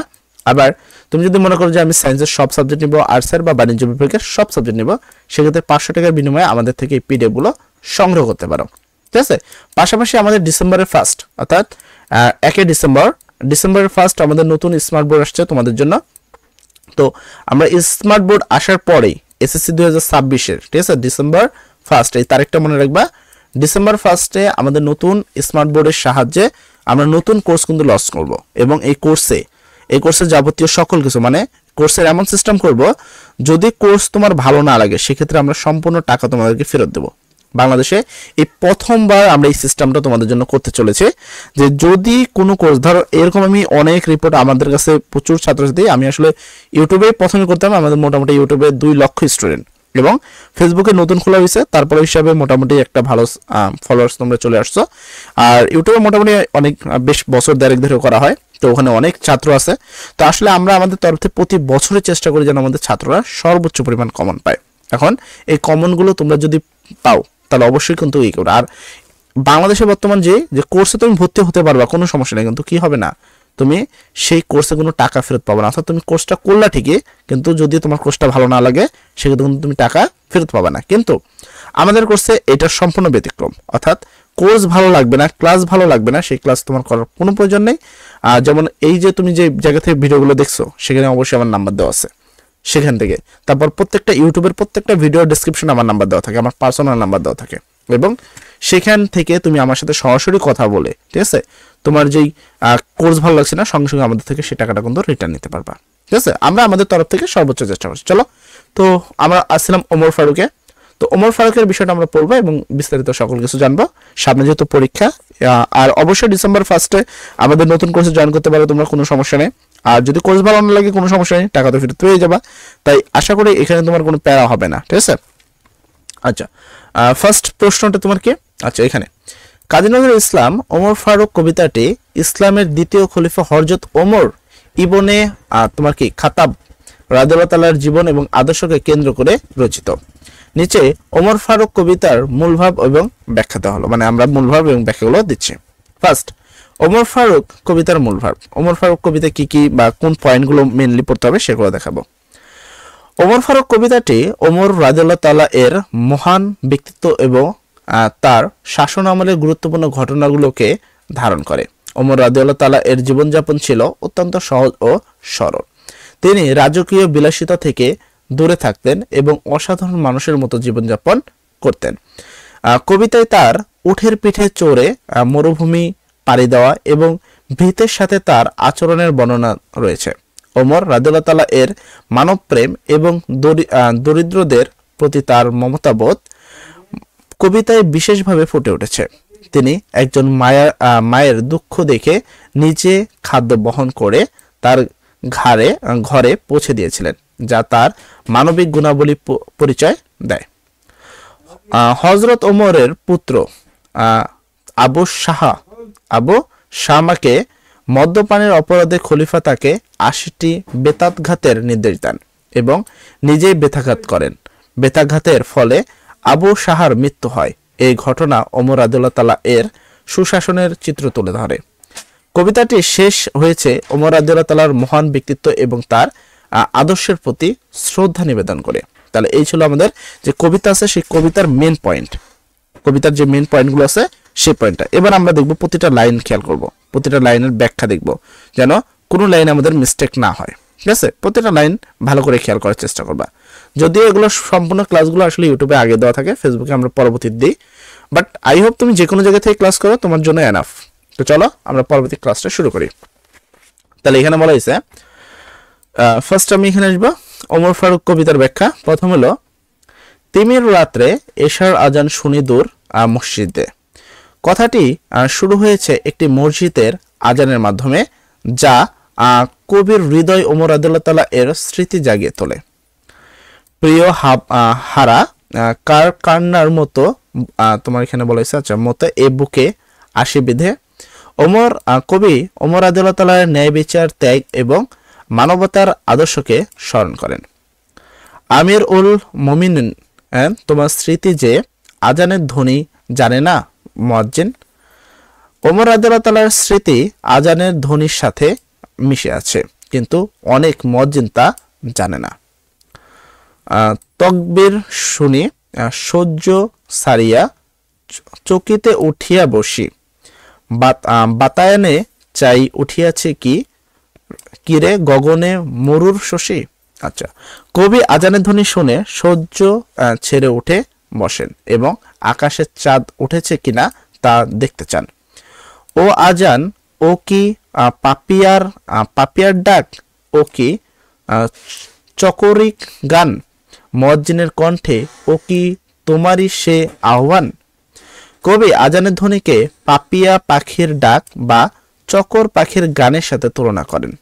আবার তুমি যদি মনে করো যে আমি সায়েন্সের সব সাবজেক্ট নিব, আর্টসের বা বাণিজ্য বিভাগের সব সাবজেক্ট নিব, সেক্ষেত্রে 500 টাকার বিনিময়ে আমাদের থেকে এই পিডিএফ গুলো সংগ্রহ করতে পারো, ঠিক আছে। পাশাপাশি আমাদের ডিসেম্বরের ফার্স্ট, অর্থাৎ 1 ডিসেম্বরের ফার্স্ট আমাদের নতুন স্মার্ট বোর্ড আসছে তোমাদের জন্য। তো আমরা স্মার্ট বোর্ড আসার পরেই এসএসসি 2026-এর, ঠিক আছে, ডিসেম্বর ফার্স্ট, এই তারিখটা মনে রাখবা। ডিসেম্বর ফার্স্টে আমাদের নতুন স্মার্ট বোর্ডের সাহায্যে আমরা নতুন কোর্স কিন্তু লঞ্চ করব, এবং এই কোর্সে যাবতীয় সকল কিছু, মানে কোর্সের এমন সিস্টেম করব, যদি কোর্স তোমার ভালো না লাগে সেক্ষেত্রে আমরা সম্পূর্ণ টাকা তোমাদেরকে ফেরত দেবো। বাংলাদেশে এই প্রথমবার আমরা এই সিস্টেমটা তোমাদের জন্য করতে চলেছি, যে যদি কোনো কোর্স, ধরো এরকম আমি অনেক রিপোর্ট আমাদের কাছে প্রচুর ছাত্রছাত্রী, আমি আসলে ইউটিউবে প্রথমে করতাম, আমাদের মোটামুটি ইউটিউবে 2 লক্ষ স্টুডেন্ট, এবং ফেসবুকে নতুন খোলা হয়েছে, তারপরে হিসাবে মোটামুটি একটা ভালো ফলোয়ার্স তোমরা চলে আসছো। আর ইউটিউবে মোটামুটি অনেক বেশ বছর দেড়েক ধরে করা হয়, তো ওখানে অনেক ছাত্র আছে। তো আসলে আমরা আমাদের তরফ থেকে প্রতি বছরের চেষ্টা করি যেন আমাদের ছাত্ররা সর্বোচ্চ পরিমাণ কমন পায়। এখন এই কমনগুলো তোমরা যদি পাও তাহলে অবশ্যই কিন্তু এই করো। আর বাংলাদেশে বর্তমান যে কোর্সে তুমি ভর্তি হতে পারবা, কোনো সমস্যা নেই, কিন্তু কি হবে না, তুমি সেই কোর্সে কোনো টাকা ফেরত পাবে না। অর্থাৎ তুমি কোর্সটা করলা ঠিকই, কিন্তু যদি তোমার কোর্সটা ভালো না লাগে সেক্ষেত্রে কিন্তু তুমি টাকা ফেরত পাবে না। কিন্তু আমাদের কোর্সে এটা সম্পূর্ণ ব্যতিক্রম, অর্থাৎ কোর্স ভালো লাগবে না, ক্লাস ভালো লাগবে না, সেই ক্লাস তোমার করার কোনো প্রয়োজন নেই। যেমন এই যে তুমি যে জায়গা থেকে ভিডিওগুলো দেখছো সেখানে অবশ্যই আমার নাম্বার দেওয়া আছে, সেখান থেকে। তারপর প্রত্যেকটা ইউটিউবের প্রত্যেকটা ভিডিও ডেসক্রিপশনে আমার নাম্বার দেওয়া থাকে, আমার পার্সোনাল নাম্বার দেওয়া থাকে, এবং সেখান থেকে তুমি আমার সাথে সরাসরি কথা বলে, ঠিক আছে, তোমার যেই কোর্স ভালো লাগছে না সঙ্গে সঙ্গে আমাদের থেকে সে টাকাটা কিন্তু রিটার্ন নিতে পারবা, ঠিক আছে। আমরা আমাদের তরফ থেকে সর্বোচ্চ চেষ্টা করছি। চলো, তো আমরা আসছিলাম ওমর ফারুকে। তো ওমর ফারুকের বিষয়টা আমরা পড়বো এবং বিস্তারিত সকল কিছু জানবো। সামনে যেহেতু পরীক্ষা, আর অবশ্যই ডিসেম্বর ফার্স্টে আমাদের নতুন কোর্সে জয়েন করতে পারো তোমরা, কোনো সমস্যা নেই। আর যদি কোর্স ভালো না লাগে কোনো সমস্যা নেই, টাকা তো ফেরত পেয়ে যাবা। তাই আশা করি এখানে তোমার কোনো প্যারা হবে না, ঠিক আছে। আচ্ছা, ফার্স্ট প্রশ্নটা তোমার কি? আচ্ছা, এখানে কাজী নজরুল ইসলাম ওমর ফারুক কবিতাটি ইসলামের দ্বিতীয় খলিফা হযরত ওমর ইবনে তোমার কি খাতাব রাদিয়াল্লাহু তাআলার জীবন এবং আদর্শকে কেন্দ্র করে রচিত। নিচে ওমর ফারুক কবিতার মূলভাব এবং ব্যাখ্যা দেওয়া হলো, মানে আমরা মূলভাব এবং ব্যাখ্যাগুলো দিচ্ছি। ফার্স্ট, ওমর ফারুক কবিতার মূলভাব। ওমর ফারুক কবিতা কি কি বা কোন পয়েন্টগুলো মেইনলি পড়তে হবে সেগুলো দেখাবো। ওমর ফারুক কবিতাটি ওমর রাদিয়াল্লাহু তাআলা এর মহান ব্যক্তিত্ব এবং তার শাসন আমলের গুরুত্বপূর্ণ ঘটনাগুলোকে ধারণ করে। ওমর রাদিয়াল্লাহু তাআলা এর জীবনযাপন ছিল অত্যন্ত সহজ ও সরল। তিনি রাজকীয় বিলাসিতা থেকে দূরে থাকতেন এবং অসাধারণ মানুষের মতো জীবনযাপন করতেন। কবিতায় তার উটের পিঠে চড়ে মরুভূমি পাড়ি দেওয়া এবং ভীতের সাথে তার আচরণের বর্ণনা রয়েছে। ওমর রাদিয়াল্লাহু তাআলা এর মানবপ্রেম এবং দরিদ্রদের প্রতি তার মমতাবোধ কবিতায় বিশেষভাবে ফুটে উঠেছে। তিনি একজন মায়ের দুঃখ দেখে নিজে খাদ্য বহন করে তার ঘরে পৌঁছে দিয়েছিলেন, যা তার মানবিক গুণাবলী পরিচয় দেয়। হযরত ওমরের পুত্র আবু শামাকে মদ্যপানের অপরাধে খলিফা তাকে ৮০টি বেতাঘাতের নির্দেশ দেন এবং নিজেই বেতাঘাত করেন। বেতাঘাতের ফলে আবু শাহার মৃত্যু হয়। এই ঘটনা ওমর রাদিয়াল্লাহু তাআলা এর সুশাসনের চিত্র তুলে ধরে। কবিতাটি শেষ হয়েছে ওমর রাদিয়াল্লাহু তাআলার মহান ব্যক্তিত্ব এবং তার আদর্শের প্রতি শ্রদ্ধা নিবেদন করে। তাহলে এই ছিল আমাদের যে কবিতা আছে সেই কবিতার মেন পয়েন্ট, কবিতার যে মেন পয়েন্টগুলো আছে সেই পয়েন্টটা। এবার আমরা দেখব প্রতিটা লাইন খেয়াল করব, প্রতিটা লাইনের ব্যাখ্যা দেখব যেন কোনো লাইন আমাদের মিস্টেক না হয়। ঠিক আছে, প্রতিটা লাইন ভালো করে খেয়াল করার চেষ্টা করবা। যদিও এগুলো সম্পূর্ণ ক্লাসগুলো আসলে ইউটিউবে আগে দেওয়া থাকে, ফেসবুকে আমরা পরবর্তী দিই, বাট আই হোপ তুমি যে কোনো জায়গা থেকে ক্লাস করো, তোমার জন্য এনাফ। তো চলো আমরা পরবর্তী ক্লাসটা শুরু করি। তাহলে এখানে বলা হয়েছে, ফার্স্ট আমি এখানে আসবো ওমর ফারুক কবিতার ব্যাখ্যা। প্রথম হলো, তিমির রাত্রে এশার আজান শুনি দূর মসজিদে। কথাটি শুরু হয়েছে একটি মসজিদের আজানের মাধ্যমে, যা কবির হৃদয় ওমর রাদিয়াল্লাহু তাআলা এর স্মৃতি জাগিয়ে তোলে। প্রিয় হারা কার কান্নার মতো, তোমার এখানে বলা হয়েছে আচ্ছা মতো এ বুকে আসি বিধে। কবি ওমর রাদিয়াল্লাহু তাআলার ন্যায় বিচার, ত্যাগ এবং মানবতার আদর্শকে স্মরণ করেন। আমির উল মুমিনিন, তোমার স্মৃতি যে আজানের ধ্বনি জানে না মুয়াজ্জিন। ওমর রাদিয়াল্লাহু তাআলার স্মৃতি আজানের ধ্বনির সাথে মিশে আছে, কিন্তু অনেক মুয়াজ্জিন তা জানে না। তকবীর শুনি সহ্য সারিয়া চকিতে উঠিয়া বসি। বাতায়নে চাই উঠিয়াছে কি কিরে গগনে মরুর শশী। আচ্ছা, কবি আজানের ধ্বনি শুনে সহ্য ছেড়ে উঠে বসেন এবং আকাশের চাঁদ উঠেছে কিনা তা দেখতে চান। ও আজান, ও কি পাপিয়ার ডাক, ও কি চকরিক গান, মুয়াজ্জিনের কণ্ঠে ও কি তোমারই সে আহ্বান। কবি আজানের ধ্বনিকে পাপিয়া পাখির ডাক বা চকর পাখির গানের সাথে তুলনা করেন।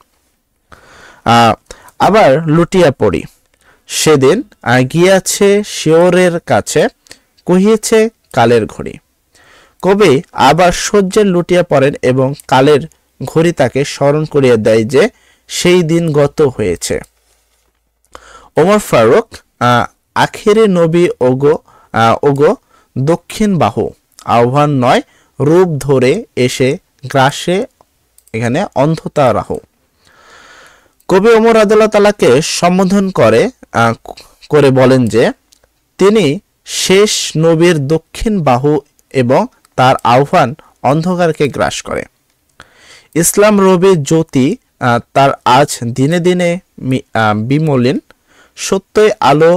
আবার লুটিয়া পড়ি, সেদিন গিয়াছে শিওরের কাছে, কহিয়েছে কালের ঘড়ি। কবি আবার সহ্যে লুটিয়া পড়েন এবং কালের ঘড়ি তাকে স্মরণ করিয়ে দেয় যে সেই দিন গত হয়েছে। ওমর ফারুক, আখেরে নবী ওগো দক্ষিণ বাহু, আহ্বান নয় রূপ ধরে এসে গ্রাসে এখানে অন্ধতা রাহু। কবি ওমর রাদিয়াল্লাহু তাআলাকে সম্বোধন করে বলেন যে তিনি শেষ নবীর দক্ষিণ বাহু এবং তার আহ্বান অন্ধকারকে গ্রাস করে। ইসলাম রবি জ্যোতি তার আজ দিনে দিনে বিমলিন, সত্যই আলো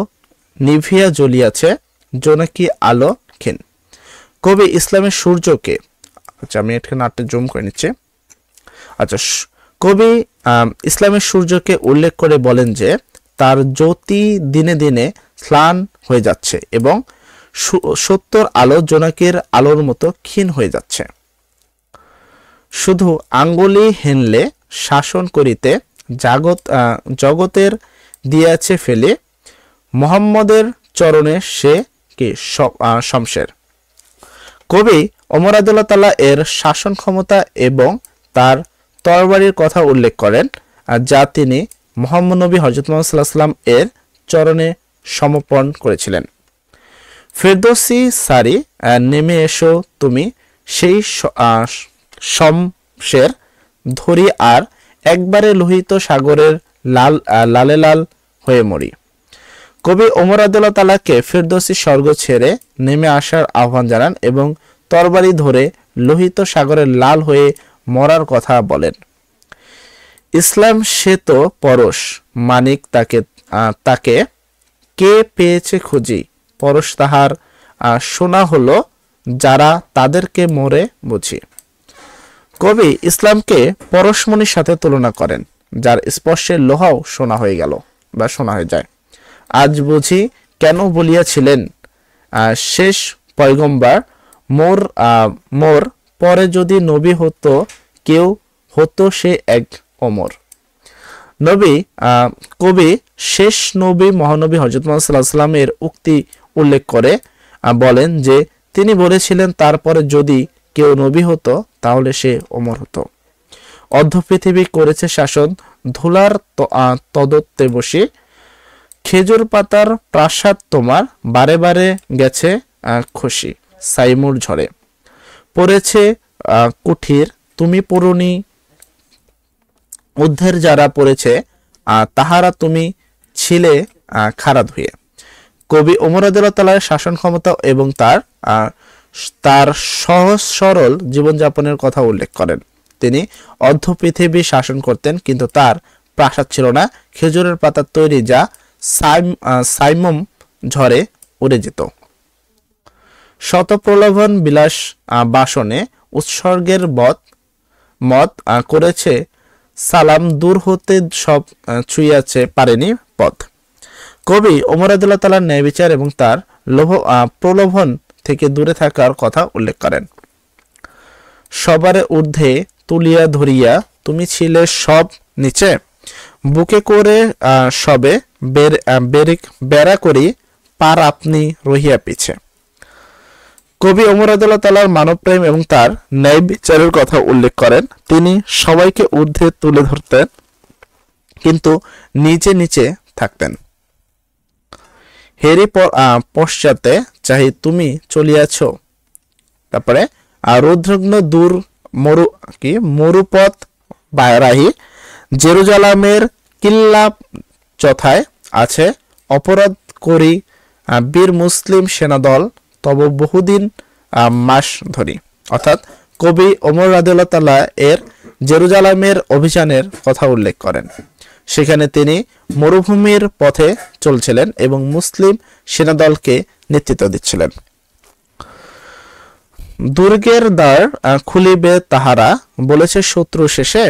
নিভিয়া জ্বলিয়াছে, জোনাকি আলো ক্ষীণ। কবি ইসলামের সূর্যকে, আচ্ছা আমি এখানে আটটা জুম করে নিচ্ছি। আচ্ছা, কবি ইসলামের সূর্যকে উল্লেখ করে বলেন যে তার জ্যোতি দিনে দিনে ম্লান হয়ে যাচ্ছে এবং সত্যর আলো জোনাকির আলোর মতো ক্ষীণ হয়ে যাচ্ছে। শুধু আঙ্গুলি হেনলে শাসন করিতে জগতের দিয়াছে ফেলে, মুহাম্মদের চরণে সে কি শমশের। কবি ওমর রাদিয়াল্লাহু তাআলা এর শাসন ক্ষমতা এবং তার তরবারির কথা উল্লেখ করেন, যা তিনি মুহাম্মদ নবী হযরত মুহাম্মদ সাল্লাল্লাহু আলাইহি ওয়াসাল্লাম এর চরণে সমর্পণ করেছিলেন। ফেরদৌসী সারি, নেমে এসো তুমি সেই শমশের ধরি, আর একবারে লোহিত সাগরের লালে লাল হয়ে মরি। কবি ওমর রাদিয়াল্লাহু তাআলাকে ফেরদৌসী স্বর্গ ছেড়ে নেমে আসার আহ্বান জানান এবং তরবারি ধরে লোহিত সাগরের লাল হয়ে মরার কথা বলেন। ইসলাম সে তো পরশ, মানিক তাকে কে পেয়েছে খুঁজি, পরশ তাহার সোনা হলো, যারা তাদেরকে মরে বুঝি। কবি ইসলামকে পরশমণির সাথে তুলনা করেন, যার স্পর্শে লোহাও সোনা হয়ে গেল বা সোনা হয়ে যায়। আজ বুঝি কেন বলিয়াছিলেন শেষ পয়গম্বর, মোর পরে যদি নবী হতো কেউ, হতো সে এক ওমর। নবী কবি শেষ নবী মহানবী হযরত মুহাম্মদ সাল্লাল্লাহু আলাইহি ওয়াসাল্লামের উক্তি উল্লেখ করে বলেন যে তিনি বলেছিলেন তারপরে যদি কেউ নবী হতো তাহলে সে ওমর হতো। অর্ধ পৃথিবী করেছে শাসন ধুলার তদত্তে বসে, খেজুর পাতার প্রাসাদ তোমার বারে বারে গেছে খুশি সাইমুর ঝরে, পড়েছে কুঠির তুমি পূরণী ঊর্ধ্বের যারা পড়েছে তাহারা তুমি ছিলে খাড়া ধুয়ে। কবি ওমর রাদিয়াল্লাহু তাআলার শাসন ক্ষমতা এবং তার সহজ সরল জীবনযাপনের কথা উল্লেখ করেন। তিনি অর্ধ পৃথিবী শাসন করতেন, কিন্তু তার প্রাসাদ ছিল না খেজুরের পাতার তৈরি, যা সাইমম ঝড়ে উড়ে যেত। শত প্রলোভন বিলাস বাসনে উৎসর্গের মত করেছে সালাম, দূর হতে সব ছুঁয়াছে পারেনি পথ। কবি ওমর রাদিয়াল্লাহু তাআলার ন্যায় বিচার এবং তার প্রলোভন থেকে দূরে থাকার কথা উল্লেখ করেন। সবারে ঊর্ধ্বে তুলিয়া ধরিয়া তুমি ছিলে সব নিচে, বুকে করে সবে বেড়া করি পার আপনি রহিয়া পিছে। কবি ওমর রাদিয়াল্লাহু তাআলার মানবপ্রেম এবং তার ন্যায় বিচারের কথা উল্লেখ করেন। তিনি সবাইকে ঊর্ধ্বে তুলে ধরতেন, কিন্তু নিচে নিচে থাকতেন। হেরি পশ্চাতে চাহি তুমি চলিয়াছ, তারপরে রুদ্রগ্ন দূর মরুপথ রাহি, জেরুজালামের কিল্লা যথায় আছে অপরাধ করি বীর মুসলিম সেনাদল তব বহুদিন মাস ধরি। অর্থাৎ কবি ওমর রাদিয়াল্লাহু তাআলা এর জেরুজালামের অভিযানের কথা উল্লেখ করেন। সেখানে তিনি মরুভূমির পথে চলছিলেন এবং মুসলিম সেনাদলকে নেতৃত্ব দিচ্ছিলেন। দুর্গের দ্বার খুলিবে তাহারা বলেছে শত্রু শেষে,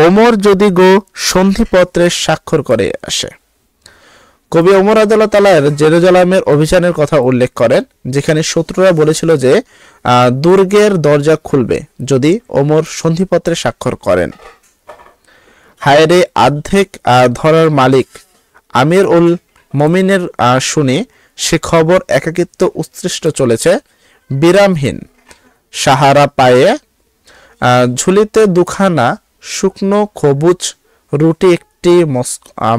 ওমর যদি গো সন্ধিপত্রে স্বাক্ষর করে আসে। কবি ওমর রাদিয়াল্লাহু তাআলা জেরুজালেমের অভিযানের কথা উল্লেখ করেন, যেখানে শত্রুরা বলেছিল যে দুর্গের দরজা খুলবে যদি ওমর সন্ধিপত্রে স্বাক্ষর করেন। হায়রে আর্ধেক ধরার মালিক আমির উল মুমিনের শুনে সে খবর একাকিত্ব উৎসৃষ্ট চলেছে বিরামহীন সাহারা পায়ে, ঝুলিতে দুখানা শুকনো খবুজ রুটি একটি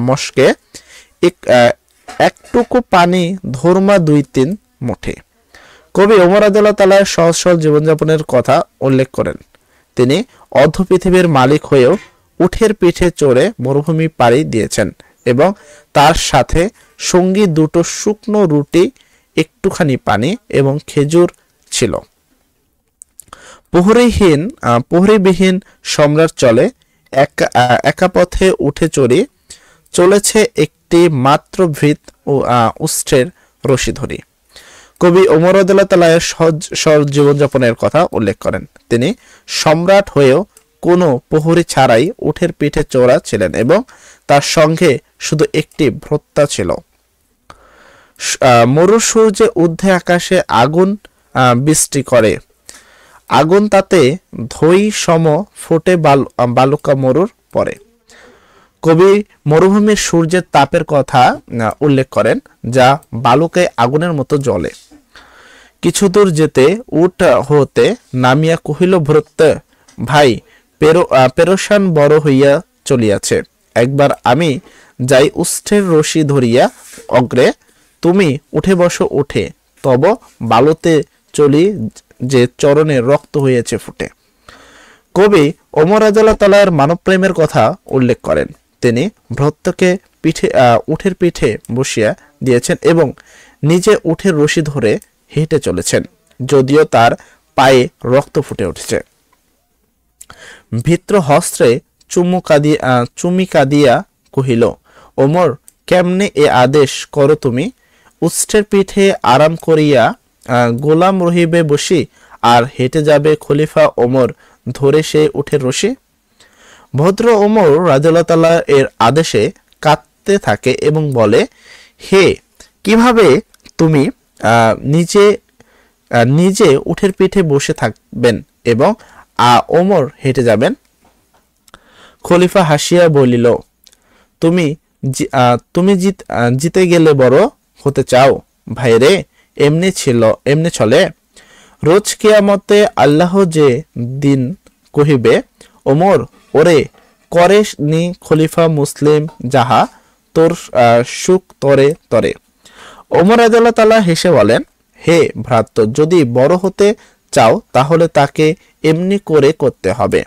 মস্কে, একটুকু পানি ধর্মা 2-3 মুঠে। কবি ওমর রাদিয়াল্লাহু তাআলা সহজ সরল জীবনযাপনের কথা উল্লেখ করেন। তিনি অর্ধ পৃথিবীর মালিক হয়েও উঠের পিঠে চড়ে মরুভূমি পাড়ি দিয়েছেন এবং তার সাথে সঙ্গী দুটো শুকনো রুটি, একটুখানি পানি এবং খেজুর ছিল। প্রহরীবিহীন সম্রাট চলে একা পথে উঠে চড়ি, চলেছে একটি মাত্র ভৃত ও উষ্ট্রের রশি ধরি। কবি ওমর রাদিয়াল্লাহু তাআলা সহজ সরল জীবনযাপনের কথা উল্লেখ করেন। তিনি সম্রাট হয়েও কোনো প্রহরী ছাড়াই উঠের পিঠে চড়া ছিলেন এবং তার সঙ্গে শুধু একটি ভ্রত্যা ছিল। মরু সূর্যে ঊর্ধ্বে আকাশে আগুন বৃষ্টি করে, আগুন তাতে ধৈ সম ফোটে বালুকা মরুর পরে। কবি মরুভূমির সূর্যের তাপের কথা উল্লেখ করেন, যা বালুকে আগুনের মতো জ্বলে। কিছু দূর যেতে উঠ হতে নামিয়া কহিল ভ্রত্য, ভাই পেরোশান বড় হইয়া চলিয়াছে, একবার আমি যাই উষ্ঠের রশি ধরিয়া অগ্রে, তুমি উঠে বসো উঠে, তব বালুতে চলি যে চরণে রক্ত হইয়াছে ফুটে। কবি ওমর রাদিয়াল্লাহু তাআলার মানবপ্রেমের কথা উল্লেখ করেন। তিনি ভ্রত্যকে উঠের পিঠে বসিয়া দিয়েছেন এবং নিজে উঠের রশি ধরে হেঁটে চলেছেন, যদিও তার পায়ে রক্ত ফুটে উঠেছে। ভিত্র হস্তে চুমিকা দিয়া কহিল, ওমর কেমনে এ আদেশ করো তুমি, উষ্ঠের পিঠে আরাম করিয়া গোলাম রহিবে বসি, আর হেঁটে যাবে খলিফা ওমর ধরে সে উঠের রশি। ভদ্র ওমর রাদিয়াল্লাহু তাআলা এর আদেশে কাঁদতে থাকে এবং বলে, হে, কিভাবে তুমি নিজে উঠের পিঠে বসে থাকবেন এবং ওমর হেঁটে যাবেন? খলিফা হাসিয়া বলিল, তুমি জিতে গেলে বড় হতে চাও ভাইরে, এমনি চলে। রোজ কিয়ামতে আল্লাহ যে দিন কহিবে, ওমর ওরে করে নি খলিফা মুসলিম যাহা, তোর সুখ তরে তরে। ওমর রাদিয়াল্লাহু তাআলা হেসে বলেন, হে ভ্রাত্য, যদি বড় হতে চাও তাহলে তাকে এমনি করে করতে হবে।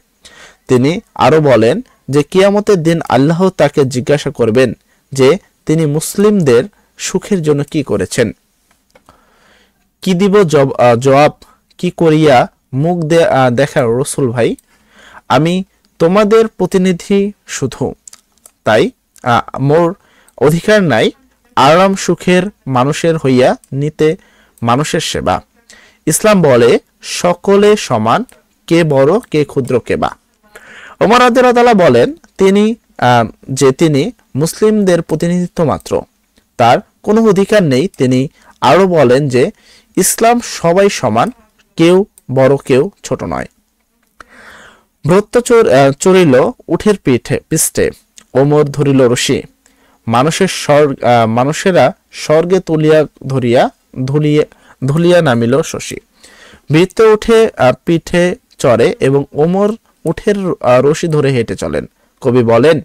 তিনি আরো বলেন যে কিয়ামতের দিন আল্লাহ তাকে জিজ্ঞাসা করবেন যে তিনি মুসলিমদের সুখের জন্য কি করেছেন। কি দিব জবাব, কি করিয়া মুখ দেখার রসুল ভাই, আমি তোমাদের প্রতিনিধি শুধু, তাই মোর অধিকার নাই আরাম সুখের মানুষের হইয়া নিতে মানুষের সেবা। ইসলাম বলে সকলে সমান, কে বড় কে ক্ষুদ্র কে বা। ওমর রাদিয়াল্লাহু তাআলা বলেন তিনি মুসলিমদের প্রতিনিধিত্ব মাত্র, তার কোনো অধিকার নেই। তিনি আরো বলেন যে ইসলাম সবাই সমান, কেউ বড় কেউ ছোট নয়। ভ্রত্য চড়িল উঠের পৃষ্ঠে, ওমর ধরিল রশি, মানুষেরা স্বর্গে ধুলিয়া নামিল শশী। ভৃত্য উঠে পিঠে চড়ে এবং ওমর উঠের রশি ধরে হেঁটে চলেন। কবি বলেন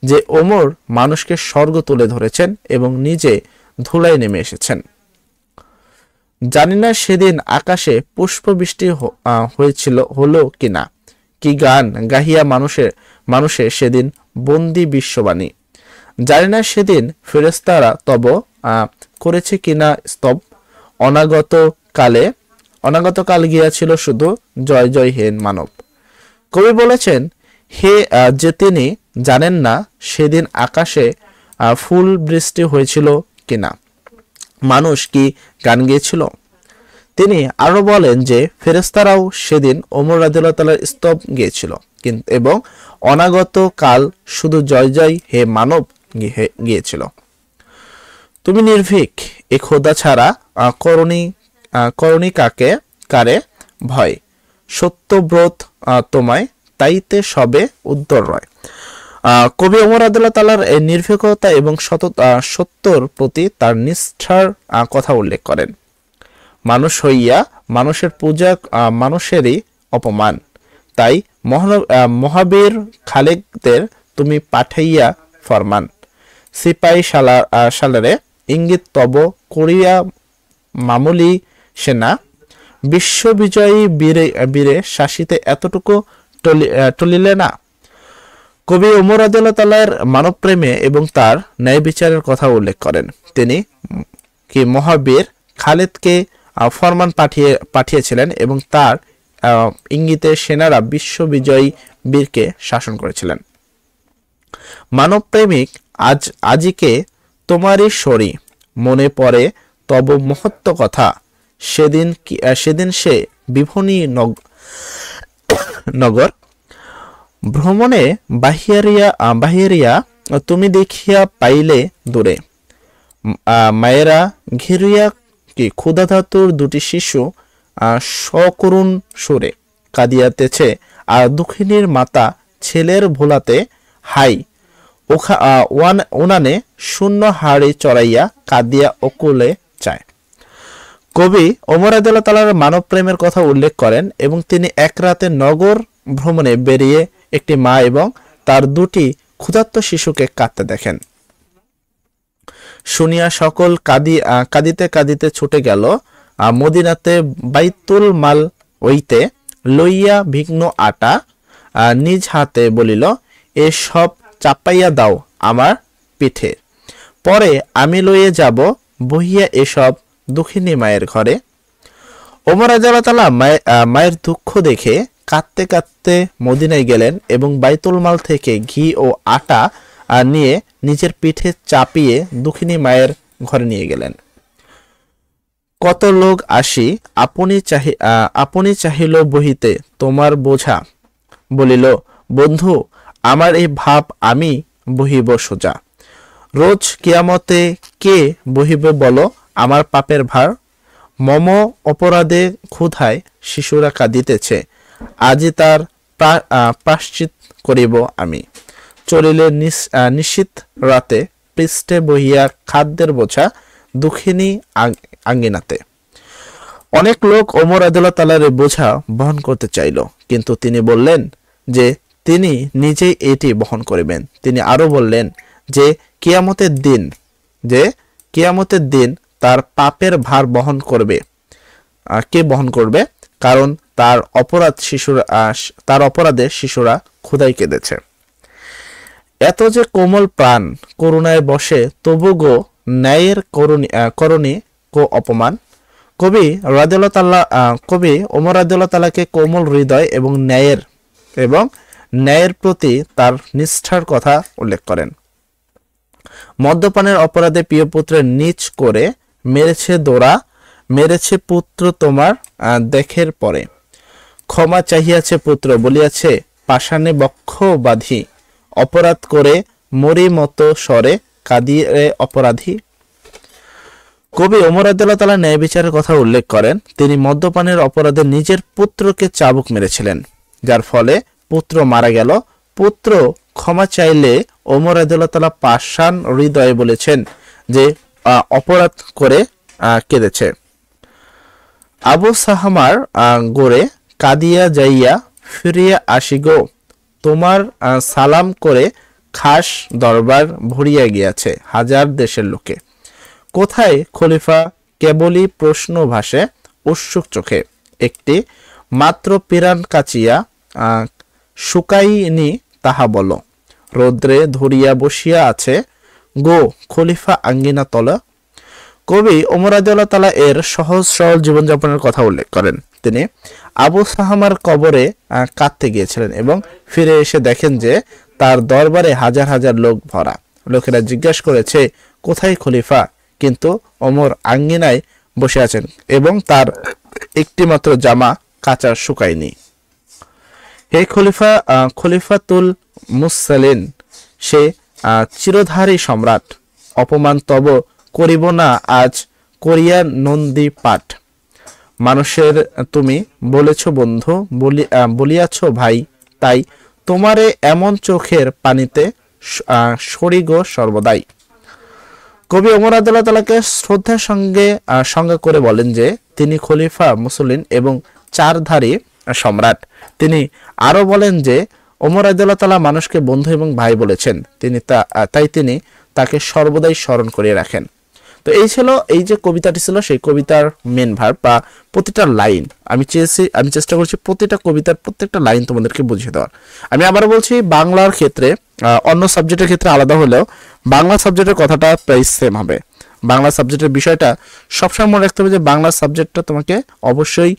যে ওমর মানুষকে স্বর্গ তুলে ধরেছেন এবং নিজে ধুলায় নেমে এসেছেন। জানি না সেদিন আকাশে পুষ্পবৃষ্টি হলো কিনা, কি গান গাহিয়া মানুষে সেদিন বন্দি বিশ্ববাণী। জানি না সেদিন ফেরেশতারা তব করেছে কিনা স্তব, অনাগত কাল গিয়াছিল শুধু জয় জয় হে মানব। কবি বলেছেন, হে যে তিনি জানেন না সেদিন আকাশে ফুল বৃষ্টি হয়েছিল কিনা, মানুষ কি গান গেয়েছিল। তিনি আরো বলেন যে ফেরেশতারাও সেদিন ওমর রাদিয়াল্লাহু তাআলার স্তব গিয়েছিল এবং অনাগত কাল শুধু জয় জয় হে মানব গিয়েছিল। তুমি নির্ভীক, এ খোদা ছাড়া করণী কারে ভয়, সত্যব্রত তোমায় তাইতে সবে উদ্দর রয়। কবি ওমর রাদিয়াল্লাহু তাআলার এই নির্ভীকতা এবং সত্যর প্রতি তার নিষ্ঠার কথা উল্লেখ করেন। মানুষ হইয়া মানুষের পূজা মানুষেরই অপমান, তাই মহাবীর খালেকদের তুমি পাঠাইয়া ফরমান। সিপাই সালারে ইঙ্গিত তব করিয়া মামুলি সেনা, বিশ্ববিজয়ী বীরে শাসিতে এতটুকু টলিলে না। কবি ওমর রাদিয়াল্লাহু তাআলার মানব প্রেমে এবং তার ন্যায় বিচারের কথা উল্লেখ করেন। তিনি কি মহাবীর খালেদকে ফরমান পাঠিয়েছিলেন এবং তার ইঙ্গিতে সেনারা বিশ্ববিজয়ী বীরকে শাসন করেছিলেন। মানব প্রেমিক আজিকে তোমারই সরি, মনে পড়ে তব মহত্ব কথা, সেদিন সে বিভনী নগর ভ্রমণে বাহিরিয়া তুমি দেখিয়া পাইলে দূরে, মায়েরা ঘিরিয়া কি ক্ষুধা ধাতুর দুটি শিশু সকরুণ সুরে কাঁদিয়াতেছে, আর দুঃখিনীর মাতা ছেলের ভোলাতে হাই উনানে শূন্য হাড়ি চড়াইয়া কাঁদিয়া অকুলে চায়। কবি ওমর রাদিয়াল্লাহু তাআলার মানব প্রেমের কথা উল্লেখ করেন এবং তিনি এক রাতে নগর ভ্রমণে বেরিয়ে একটি মা এবং তার দুটি ক্ষুধার্ত শিশুকে কাঁদতে দেখেন। শুনিয়া সকল কাঁদিতে কাঁদিতে ছুটে গেল মদিনাতে, বাইতুল মাল হইতে লইয়া ভিন্ন আটা নিজ হাতে বলিল, এ সব চাপাইয়া দাও আমার পিঠে, পরে আমি লইয়ে যাব বহিয়া এসব দুঃখিনী মায়ের ঘরে। ওমর রাদিয়াল্লাহু তাআলা মায়ের দুঃখ দেখে কাঁদতে কাঁদতে মদিনায় গেলেন এবং বাইতুল মাল থেকে ঘি ও আটা নিয়ে নিজের পিঠে চাপিয়ে দুঃখিনী মায়ের ঘরে নিয়ে গেলেন। কত লোক আসি আপনি চাহিল বহিতে তোমার বোঝা, বলিল বন্ধু আমার এই ভাব আমি বহিব সোজা। রোজ কিয়ামতে কে বহিবে বলো আমার পাপের ভার, মম অপরাধে ক্ষুধায় শিশুরা কাঁদিতেছে, আজি তার প্রায়শ্চিত করিব আমি। চলিলে নিশীত রাতে পৃষ্ঠে বহিয়া খাদ্যের বোঝা দুঃখিনী আঙ্গিনাতে। অনেক লোক ওমর রাদিয়াল্লাহু তাআলার বোঝা বহন করতে চাইল, কিন্তু তিনি বললেন যে তিনি নিজেই এটি বহন করিবেন। তিনি আরো বললেন যে কিয়ামতের দিন তার পাপের ভার বহন করবে। কে বহন করবে? কারণ তার অপরাধে শিশুরা ক্ষুধায় কেঁদেছে। এত যে কোমল প্রাণ করুণায় বসে, তবু গো ন্যায়ের করণী কো অপমান। কবি ওমর রাদিয়াল্লাহু তাআলাকে কোমল হৃদয় এবং ন্যায়ের প্রতি তার নিষ্ঠার কথা উল্লেখ করেন। মদ্যপানের অপরাধে প্রিয় পুত্রের নিচ করে মেরেছে পুত্র তোমার দেখের পরে। ক্ষমা চাহিয়াছে পুত্র, বলিয়াছে পাষাণে বক্ষ বাঁধি। অপরাধ করে মরি মতো স্বরে কাঁদিয়ে অপরাধী। কবি ওমর রাদিয়াল্লাহু তাআলা ন্যায় বিচারের কথা উল্লেখ করেন। তিনি মদ্যপানের অপরাধে নিজের পুত্রকে চাবুক মেরেছিলেন, যার ফলে পুত্র মারা গেল। পুত্র ক্ষমা চাইলে ওমর রাদিয়াল্লাহু তাআলা পাষাণ হৃদয়ে বলেছেন যে অপরাধ করে কেঁদেছে। আবু সাহামার গোরে কাঁদিয়া যাইয়া ফিরিয়া আসি গো, তোমার সালাম করে খাস দরবার ভরিয়া গিয়াছে হাজার দেশের লোকে। কোথায় খলিফা? কেবলই প্রশ্ন ভাসে উৎসুক চোখে। একটি মাত্র পিরান কাচিয়া শুকাইনি তাহা বলো। রৌদ্রে ধরিয়া বসিয়া আছে গো খলিফা আঙ্গিনা তলা। কবি ওমর রাদিয়াল্লাহু তাআলা এর সহজ সরল জীবনযাপনের কথা উল্লেখ করেন। তিনি আবু সাহামার কবরে কাঁদতে গিয়েছিলেন এবং ফিরে এসে দেখেন যে তার দরবারে হাজার হাজার লোক ভরা। লোকেরা জিজ্ঞাসা করেছে কোথায় খলিফা, কিন্তু ওমর আঙ্গিনায় বসে আছেন এবং তার একটি মাত্র জামা কাচা শুকায়নি। হে খলিফাতুল মুরসালিন, সে চিরধারী সম্রাট। অপমান তব করিব না আজ করিয়া নন্দী পাঠ। মানুষের তুমি বলেছ বন্ধু, বলিয়াছ ভাই, তাই তোমারে এমন চোখের পানিতে সরিগ সর্বদাই। কবি ওমর রাদিয়াল্লাহু তাআলাকে শ্রদ্ধার সঙ্গে করে বলেন যে তিনি খলিফা মুসলিম এবং চারধারী সম্রাট। তিনি আরো বলেন যে ওমর রাদিয়াল্লাহু তাআলা মানুষকে বন্ধু এবং ভাই বলেছেন, তাই তিনি তাকে সর্বদাই স্মরণ করিয়ে রাখেন। তো এই যে কবিতাটি ছিল, সেই কবিতার মেন ভার্ব বা প্রতিটা লাইন আমি চেষ্টা করছি প্রতিটা কবিতার প্রত্যেকটা লাইন তোমাদেরকে বুঝিয়ে দেওয়ার। আমি আবারও বলছি, বাংলার ক্ষেত্রে অন্য সাবজেক্টের ক্ষেত্রে আলাদা হলেও বাংলা সাবজেক্টের কথাটা প্রায় সেম হবে। বাংলা সাবজেক্টের বিষয়টা সবসময় মনে রাখতে হবে যে বাংলা সাবজেক্টটা তোমাকে অবশ্যই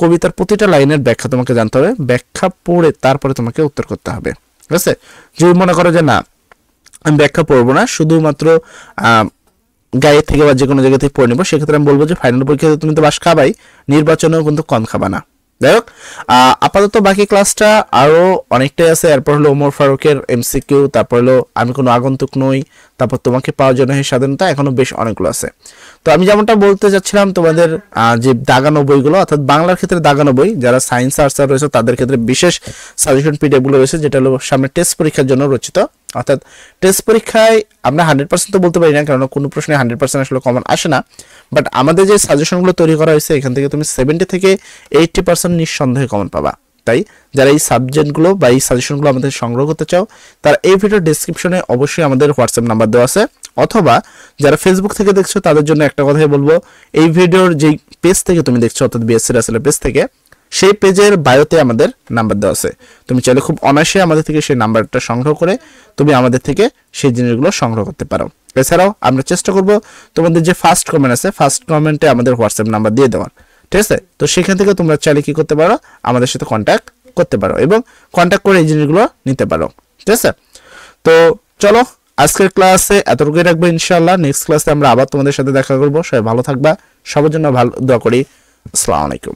কবিতার প্রতিটা লাইনের ব্যাখ্যা তোমাকে জানতে হবে, ব্যাখ্যা পড়ে তারপরে তোমাকে উত্তর করতে হবে। ঠিক আছে? যদি মনে করো যে না আমি ব্যাখ্যা পড়বো না, শুধুমাত্র গায়ে থেকে বা যে কোনো জায়গা থেকে পড়ে নেবো, সেক্ষেত্রে আমি বলবো যে ফাইনাল পরীক্ষাতে তুমি তো বাস খাবাই, নির্বাচনেও কিন্তু কম খাবা না। যাই হোক, আপাতত বাকি ক্লাসটা আরো অনেকটাই আছে। এরপর হলো ওমর ফারুকের এমসিকিউ, তারপর হলো আমি কোনো আগন্তুক নই, তারপর তোমাকে পাওয়ার জন্য এই স্বাধীনতা, এখনো বেশ অনেকগুলো আছে। তো আমি যেমনটা বলতে চাচ্ছিলাম, তোমাদের যে দাগানো বইগুলো, অর্থাৎ বাংলার ক্ষেত্রে দাগানো বই, যারা সায়েন্স আর্টস রয়েছে তাদের ক্ষেত্রে বিশেষ সাজেশন পিডিএফগুলো রয়েছে, যেটা হলো সামনে টেস্ট পরীক্ষার জন্য রচিত। অর্থাৎ টেস্ট পরীক্ষায় আমরা 100% তো বলতে পারি না, কারণ কোনো প্রশ্নে 100% আসলে কমন আসে না, বাট আমাদের যে সাজেশনগুলো তৈরি করা হয়েছে এখান থেকে তুমি 70 থেকে 80% নিঃসন্দেহে কমন পাবা। তাই যারা এই সাবজেক্টগুলো বা এই সাজেশনগুলো আমাদের সংগ্রহ করতে চাও, তার এই ভিডিও ডেসক্রিপশনে অবশ্যই আমাদের হোয়াটসঅ্যাপ নাম্বার দেওয়া আছে, অথবা যারা ফেসবুক থেকে দেখছো তাদের জন্য একটা কথাই বলবো, এই ভিডিওর যেই পেজ থেকে তুমি দেখছো অর্থাৎ বিএসসি রাসেলের পেজ থেকে, সেই পেজের বায়োতে আমাদের নাম্বার দেওয়া আছে। তুমি চাইলে খুব অনায়াসে আমাদের থেকে সেই নাম্বারটা সংগ্রহ করে তুমি আমাদের থেকে সেই জিনিসগুলো সংগ্রহ করতে পারো। এছাড়াও আমরা চেষ্টা করব তোমাদের যে ফার্স্ট কমেন্ট আছে, ফার্স্ট কমেন্টে আমাদের হোয়াটসঅ্যাপ নাম্বার দিয়ে দেওয়ার। ঠিক আছে? তো সেখান থেকে তোমরা চাইলে কি করতে পারো, আমাদের সাথে কন্ট্যাক্ট করতে পারো এবং কন্ট্যাক্ট করে এই জিনিসগুলো নিতে পারো। ঠিক আছে? তো চলো আজকের ক্লাসে এতটুকুই রাখবো। ইনশাআল্লাহ নেক্সট ক্লাসে আমরা আবার তোমাদের সাথে দেখা করবো। সবাই ভালো থাকবা, সবার জন্য ভালো দোয়া করি। আসসালামু আলাইকুম।